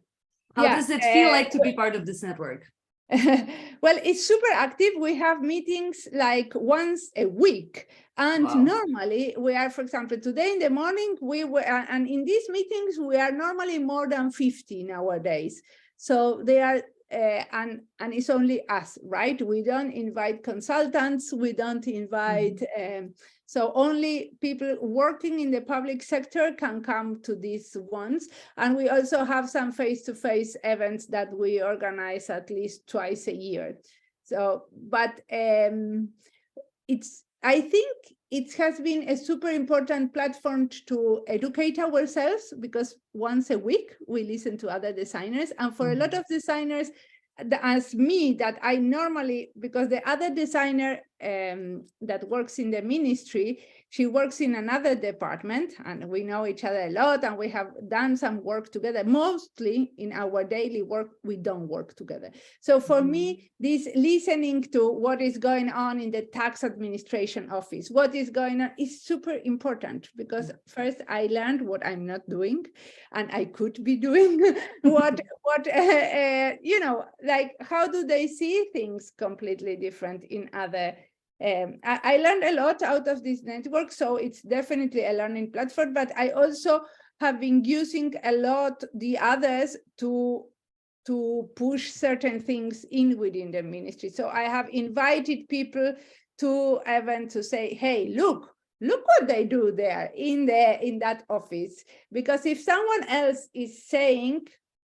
how does it feel like to be part of this network? Well, it's super active. We have meetings like once a week. And normally we are, for example, today in the morning, we were, and in these meetings, we are normally more than 50 nowadays. So they are, and it's only us, right? We don't invite consultants, we don't invite, so only people working in the public sector can come to these ones. And we also have some face-to-face events that we organize at least twice a year. So, but I think it has been a super important platform to educate ourselves, because once a week we listen to other designers. And for a lot of designers, as me, that I normally, because the other designer that works in the ministry, she works in another department, and we know each other a lot, and we have done some work together. Mostly in our daily work, we don't work together. So for me, this listening to what is going on in the tax administration office, what is going on, is super important, because first I learned what I'm not doing, and I could be doing what you know, like how do they see things completely different in other. I learned a lot out of this network, so it's definitely a learning platform, but I also have been using a lot the others to push certain things in within the ministry. So I have invited people to events to say, hey, look what they do there in that office. Because if someone else is saying,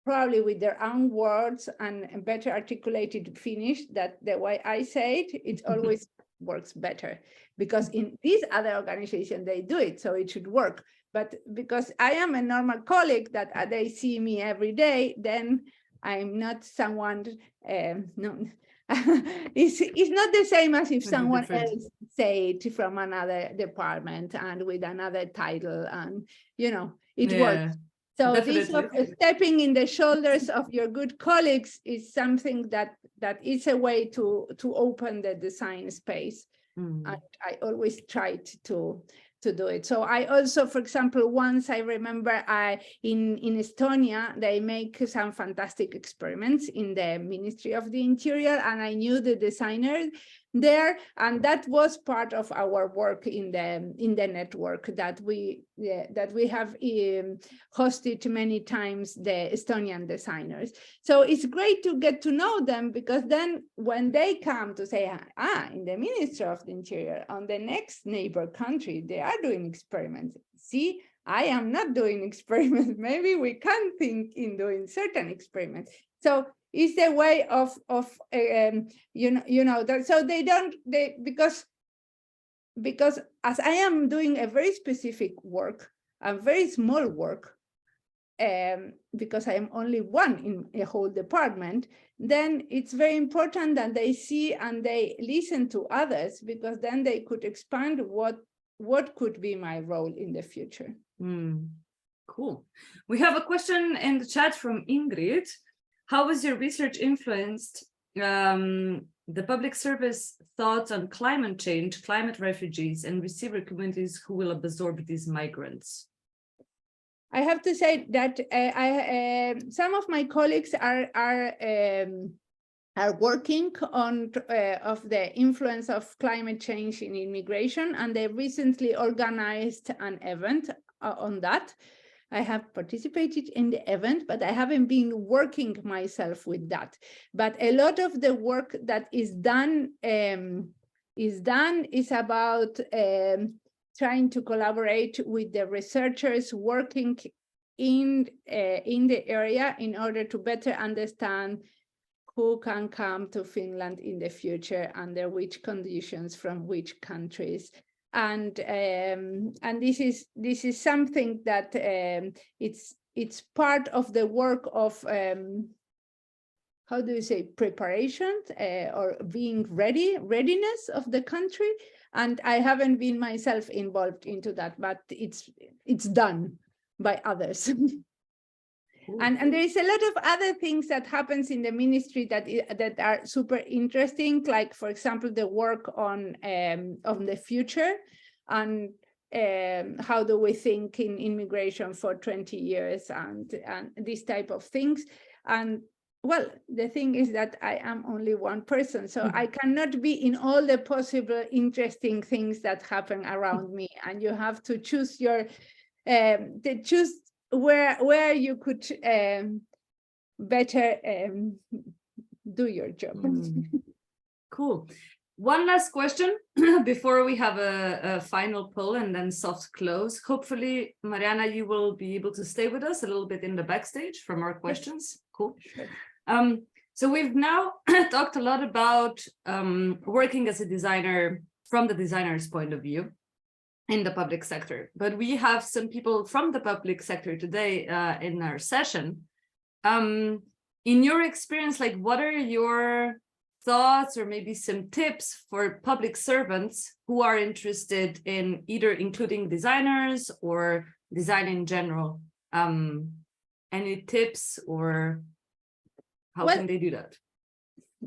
probably with their own words and better articulated Finnish, that the way I say it always works better, because in these other organizations they do it, so it should work. But because I am a normal colleague that they see me every day, then I'm not someone, no, it's not the same as if someone else say it from another department and with another title, and you know, it works. So this of stepping in the shoulders of your good colleagues is something that is a way to open the design space. And I always tried to do it. So I also, for example, once I remember in Estonia, they make some fantastic experiments in the Ministry of the Interior, and I knew the designer there, and that was part of our work in the network that we have hosted many times, the Estonian designers. So it's great to get to know them, because then when they come to say, in the Ministry of the Interior, on the next neighbor country, they are doing experiments. See, I am not doing experiments. Maybe we can think in doing certain experiments. So it's a way of you know that, so because as I am doing a very specific work, a very small work, because I am only one in a whole department, then it's very important that they see and they listen to others, because then they could expand what could be my role in the future. Cool. We have a question in the chat from Ingrid. How has your research influenced the public service thoughts on climate change, climate refugees, and receiver communities who will absorb these migrants? I have to say that some of my colleagues are working on of the influence of climate change in immigration, and they recently organized an event on that. I have participated in the event, but I haven't been working myself with that. But a lot of the work that is done is about trying to collaborate with the researchers working in the area in order to better understand who can come to Finland in the future, under which conditions, from which countries. And this is something that it's part of the work of how do you say, preparation or readiness of the country. And I haven't been myself involved into that, but it's done by others. And there is a lot of other things that happens in the ministry that are super interesting, like, for example, the work on the future and how do we think in immigration for 20 years and these type of things. And well, the thing is that I am only one person, so I cannot be in all the possible interesting things that happen around me. And you have to choose where you could better do your job. Cool. One last question before we have a final poll and then soft close. Hopefully, Mariana, you will be able to stay with us a little bit in the backstage for more questions. Cool. Sure. So we've now talked a lot about working as a designer from the designer's point of view in the public sector, but we have some people from the public sector today in our session. In your experience, like, what are your thoughts or maybe some tips for public servants who are interested in either including designers or design in general? Any tips, or how can they do that?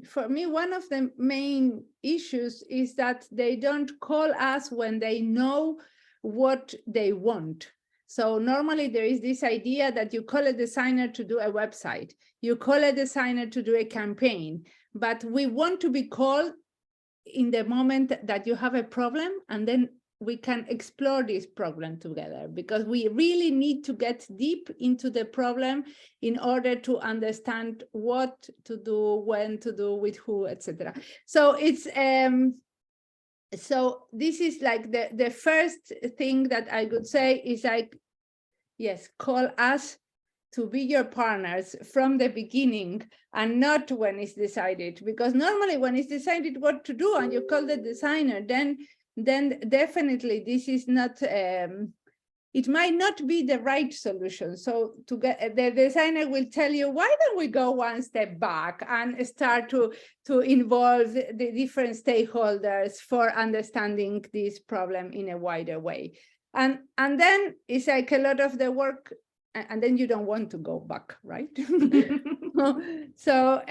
For me, one of the main issues is that they don't call us when they know what they want. So normally there is this idea that you call a designer to do a website, you call a designer to do a campaign, but we want to be called in the moment that you have a problem, and then we can explore this problem together, because we really need to get deep into the problem in order to understand what to do, when to do, with who, etc. So it's so this is like the first thing that I could say is like, yes, call us to be your partners from the beginning and not when it's decided, because normally when it's decided what to do and you call the designer, then definitely this is not, it might not be the right solution. So to get, the designer will tell you, why don't we go one step back and start to involve the different stakeholders for understanding this problem in a wider way. And then it's like a lot of the work, and then you don't want to go back, right? So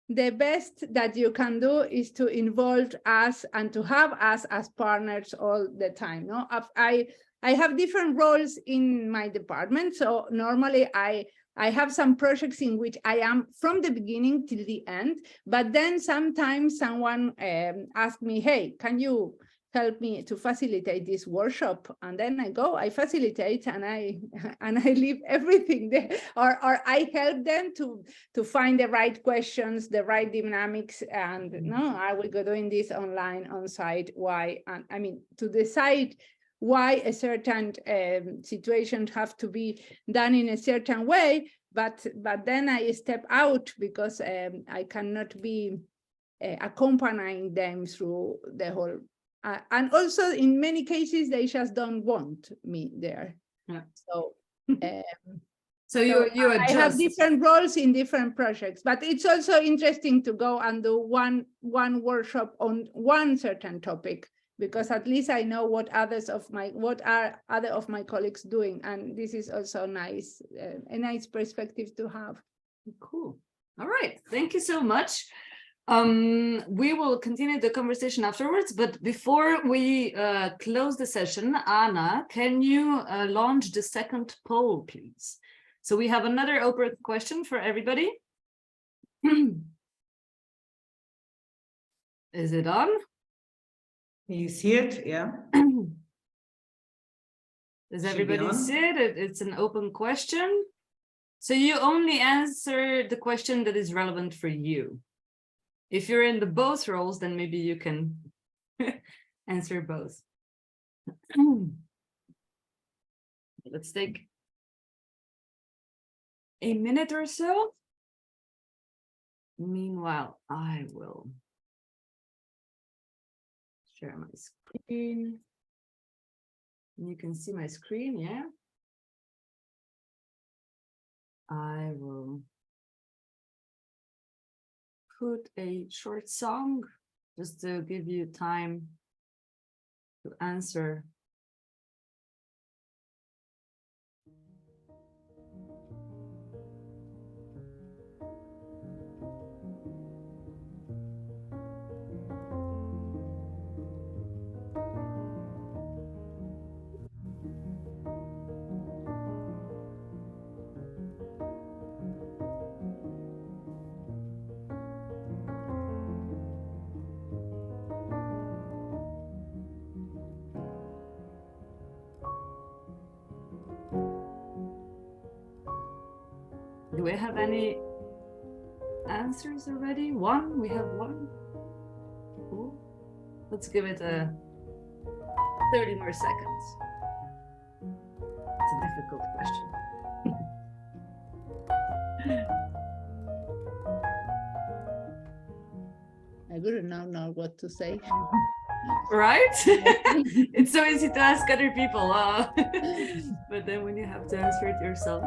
the best that you can do is to involve us and to have us as partners all the time. No, I have different roles in my department. So normally I have some projects in which I am from the beginning till the end, but then sometimes someone asks me, hey, can you help me to facilitate this workshop? And then I go, I facilitate, and I leave everything there, or I help them to find the right questions, the right dynamics, and no, I will go doing this online, on site. Why? And I mean, to decide why a certain situation have to be done in a certain way, but then I step out because I cannot be accompanying them through the whole. And also, in many cases, they just don't want me there. Yeah. So, so you adjust. I have different roles in different projects, but it's also interesting to go and do one workshop on one certain topic, because at least I know what other of my colleagues doing, and this is also nice, a nice perspective to have. Cool. All right. Thank you so much. We will continue the conversation afterwards, but before we close the session, Anna, can you launch the second poll, please? So we have another open question for everybody. Is it on? You see it? Yeah. Does everybody see it? It's an open question. So you only answer the question that is relevant for you. If you're in the both roles, then maybe you can answer both. Let's take a minute or so. Meanwhile, I will share my screen. You can see my screen, yeah? I will put a short song just to give you time to answer. Do we have any answers already? One? We have one? Cool. Let's give it a 30 more seconds. It's a difficult question. I wouldn't know what to say. Right? It's so easy to ask other people, but then when you have to answer it yourself.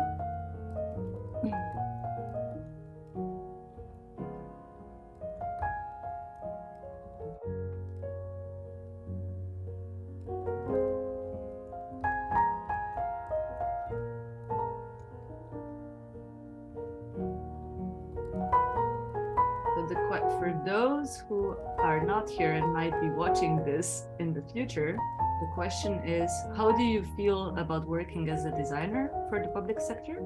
For those who are not here and might be watching this in the future, the question is, how do you feel about working as a designer for the public sector?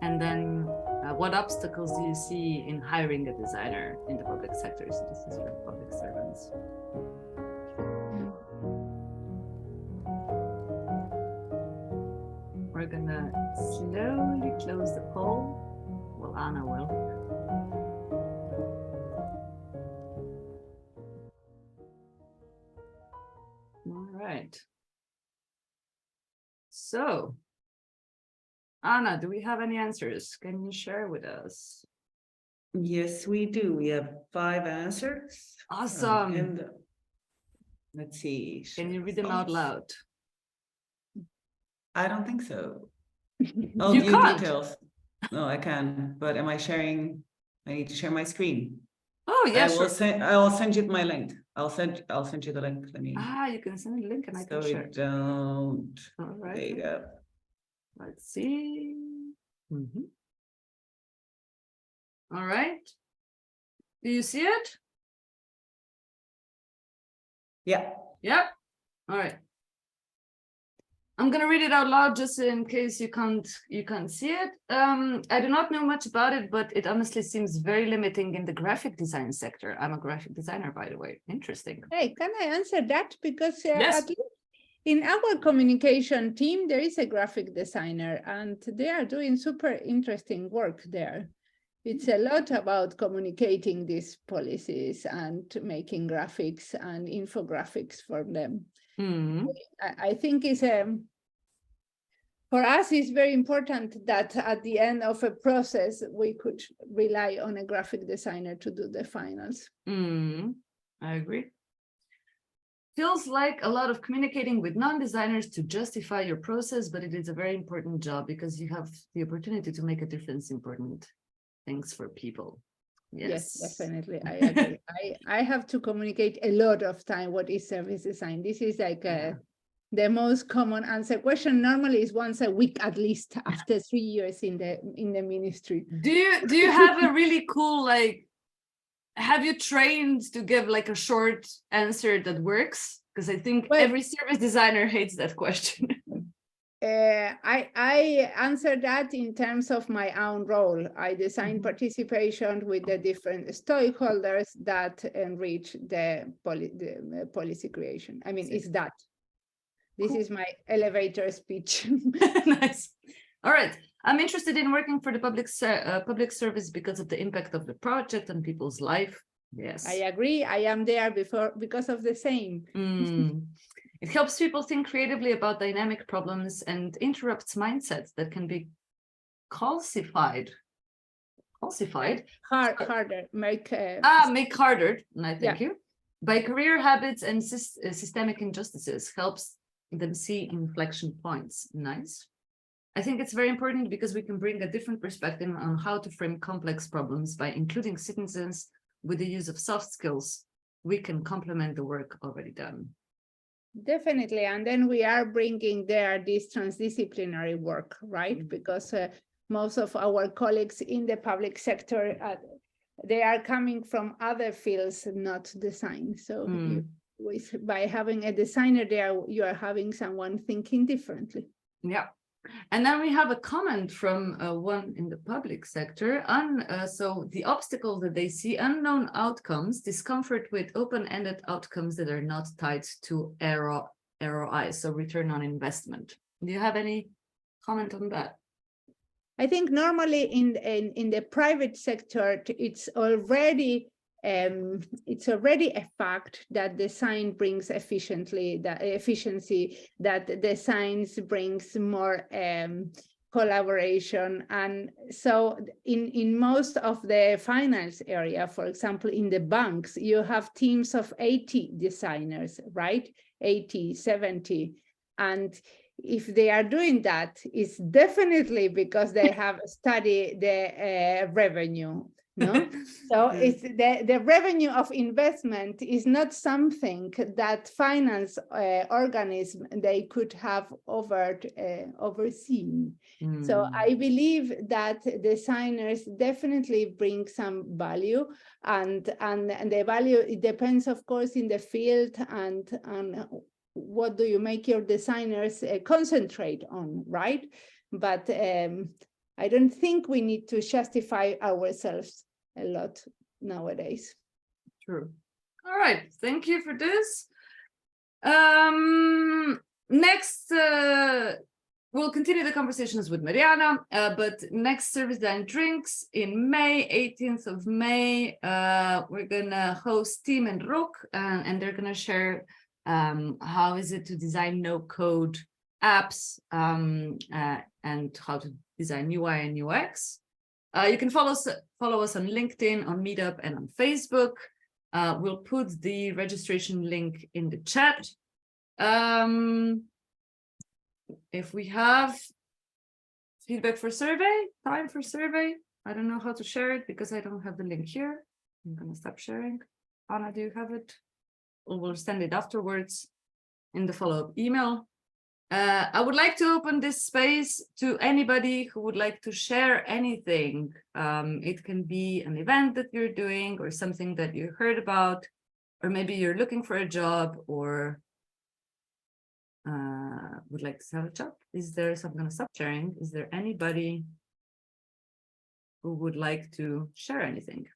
And then what obstacles do you see in hiring a designer in the public sector? So this is for public servants. We're gonna slowly close the poll. Well, Anna will. All right. So, Anna, do we have any answers? Can you share with us? Yes, we do. We have 5 answers. Awesome. And let's see. Can you read them out loud? I don't think so. Oh, You view can't. details. No, I can, but am I sharing? I need to share my screen. Oh, yeah, sure. I will send you my link. I'll send you the link. Let me. You can send a link and I can So share. we don't. All right. There you go. Let's see. All right. Do you see it? Yeah. Yeah. All right. I'm gonna read it out loud just in case you can't see it. I do not know much about it, but it honestly seems very limiting in the graphic design sector. I'm a graphic designer, by the way. Interesting. Hey, can I answer that? Because Yes. at least in our communication team, there is a graphic designer and they are doing super interesting work there. It's a lot about communicating these policies and making graphics and infographics for them. I think for us, it's very important that at the end of a process, we could rely on a graphic designer to do the finals. I agree. Feels like a lot of communicating with non-designers to justify your process, but it is a very important job because you have the opportunity to make a difference in important things for people. Yes, definitely. I agree. I have to communicate a lot of time what is service design. This is like the most common answer. Question normally is once a week at least after 3 years in the ministry. Do you have a really cool, like, have you trained to give like a short answer that works? Because I think every service designer hates that question. I answer that in terms of my own role. I design participation with the different stakeholders that enrich the policy creation. I mean, it's that. This is my elevator speech. Nice. All right. I'm interested in working for the public service because of the impact of the project on people's life. Yes. I agree. I am there because of the same. It helps people think creatively about dynamic problems and interrupts mindsets that can be calcified. Harder. Make harder. Thank you. By career habits and systemic injustices, helps them see inflection points. Nice. I think it's very important because we can bring a different perspective on how to frame complex problems by including citizens with the use of soft skills. We can complement the work already done. Definitely, and then we are bringing there this transdisciplinary work, right? Because most of our colleagues in the public sector, they are coming from other fields, not design. So by having a designer there, you are having someone thinking differently. Yeah. And then we have a comment from one in the public sector on so the obstacles that they see: unknown outcomes, discomfort with open-ended outcomes that are not tied to ROI, so return on investment. Do you have any comment on that? I think normally in the private sector, it's already a fact that design brings efficiency, that design brings more collaboration. And so in most of the finance area, for example, in the banks, you have teams of 80 designers, right? 80, 70. And if they are doing that, it's definitely because they have studied the revenue. No, so it's the revenue of investment is not something that finance organism they could have overseen. So I believe that designers definitely bring some value, and the value, it depends, of course, in the field and what do you make your designers concentrate on, right? But I don't think we need to justify ourselves a lot nowadays. True. All right, thank you for this. Next, we'll continue the conversations with Mariana, but next Service Design Drinks in May, 18th of May, we're gonna host Tim and Rook, and they're gonna share how is it to design no-code apps and how to design UI and UX. You can follow us on LinkedIn, on Meetup, and on Facebook. We'll put the registration link in the chat. If we have feedback for survey, time for survey, I don't know how to share it because I don't have the link here. I'm going to stop sharing. Anna, do you have it? Or we'll send it afterwards in the follow-up email. I would like to open this space to anybody who would like to share anything. It can be an event that you're doing or something that you heard about, or maybe you're looking for a job or would like to have a job. So I'm going to stop sharing. Is there anybody who would like to share anything?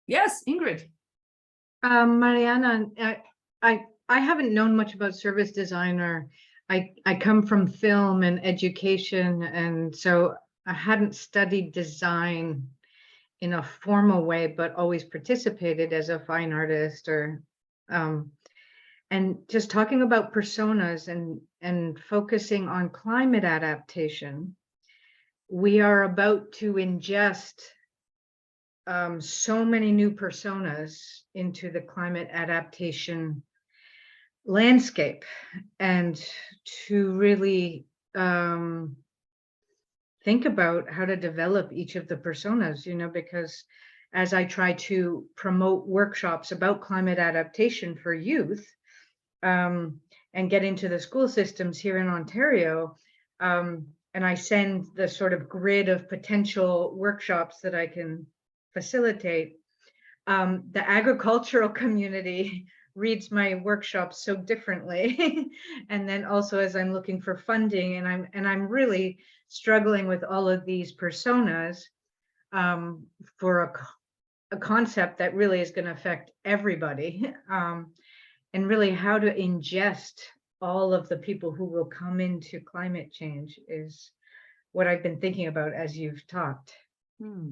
Yes, Ingrid. Mariana, I haven't known much about service design, or I come from film and education, and so I hadn't studied design in a formal way, but always participated as a fine artist, or and just talking about personas and focusing on climate adaptation. We are about to ingest so many new personas into the climate adaptation landscape, and to really think about how to develop each of the personas, because as I try to promote workshops about climate adaptation for youth and get into the school systems here in Ontario, and I send the sort of grid of potential workshops that I can facilitate, the agricultural community reads my workshops so differently. And then also as I'm looking for funding, and I'm really struggling with all of these personas for a concept that really is going to affect everybody, and really how to ingest all of the people who will come into climate change is what I've been thinking about as you've talked.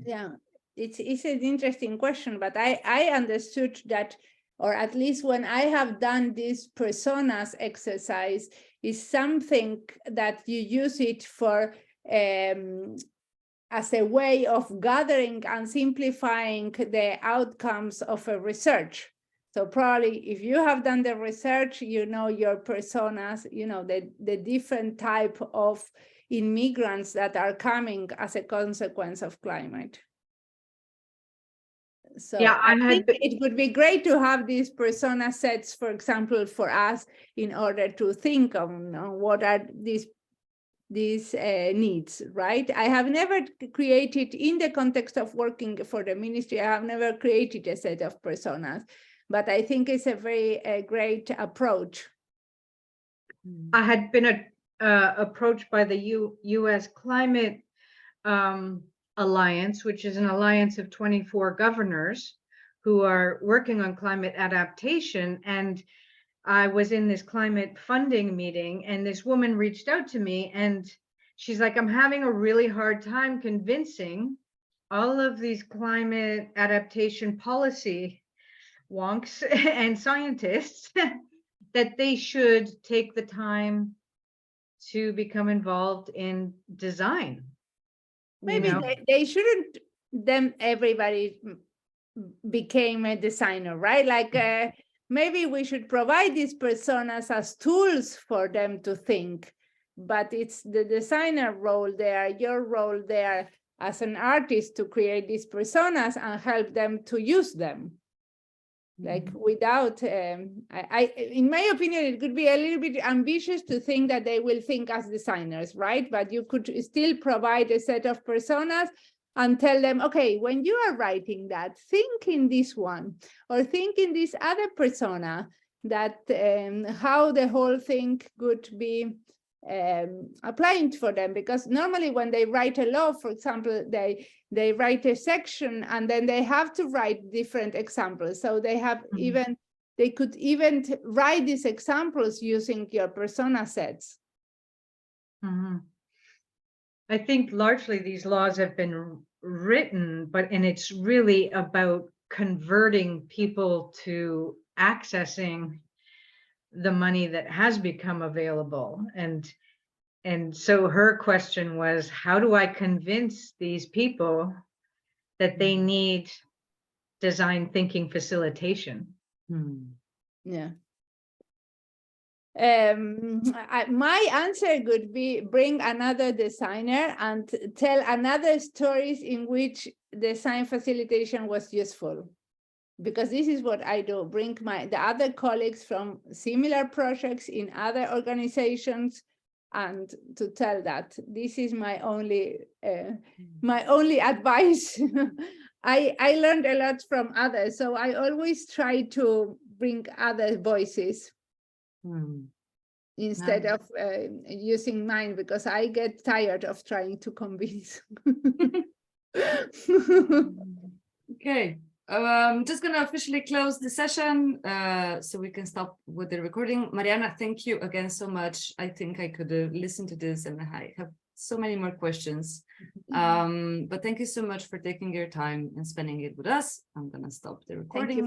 Yeah. It's an interesting question, but I understood that, or at least when I have done this personas exercise, is something that you use it for as a way of gathering and simplifying the outcomes of a research. So probably if you have done the research, you know your personas, you know the different type of immigrants that are coming as a consequence of climate. So Yeah, I think it would be great to have these persona sets, for example, for us, in order to think of what are these needs, right? I have never created, in the context of working for the ministry, I have never created a set of personas, but I think it's a very great approach. I had been approached by the U.S. Climate Alliance, which is an alliance of 24 governors who are working on climate adaptation. And I was in this climate funding meeting, and this woman reached out to me, and she's like, I'm having a really hard time convincing all of these climate adaptation policy wonks and scientists that they should take the time to become involved in design. Maybe they shouldn't, then everybody became a designer, right? Like maybe we should provide these personas as tools for them to think, but it's the designer role there, your role there as an artist, to create these personas and help them to use them. Like without, in my opinion, it could be a little bit ambitious to think that they will think as designers, right? But you could still provide a set of personas and tell them, okay, when you are writing that, think in this one, or think in this other persona, that how the whole thing could be applying for them. Because normally when they write a law, for example, they write a section and then they have to write different examples. So they have they could even write these examples using your persona sets. I think largely these laws have been written, and it's really about converting people to accessing the money that has become available. And so her question was, how do I convince these people that they need design thinking facilitation? Yeah. My answer would be bring another designer and tell another stories in which design facilitation was useful. Because this is what I do, bring the other colleagues from similar projects in other organizations, and to tell that this is my only advice. I learned a lot from others, so I always try to bring other voices instead of using mine, because I get tired of trying to convince. Okay. I'm just going to officially close the session so we can stop with the recording. Mariana, thank you again so much. I think I could listen to this and I have so many more questions. But thank you so much for taking your time and spending it with us. I'm going to stop the recording now.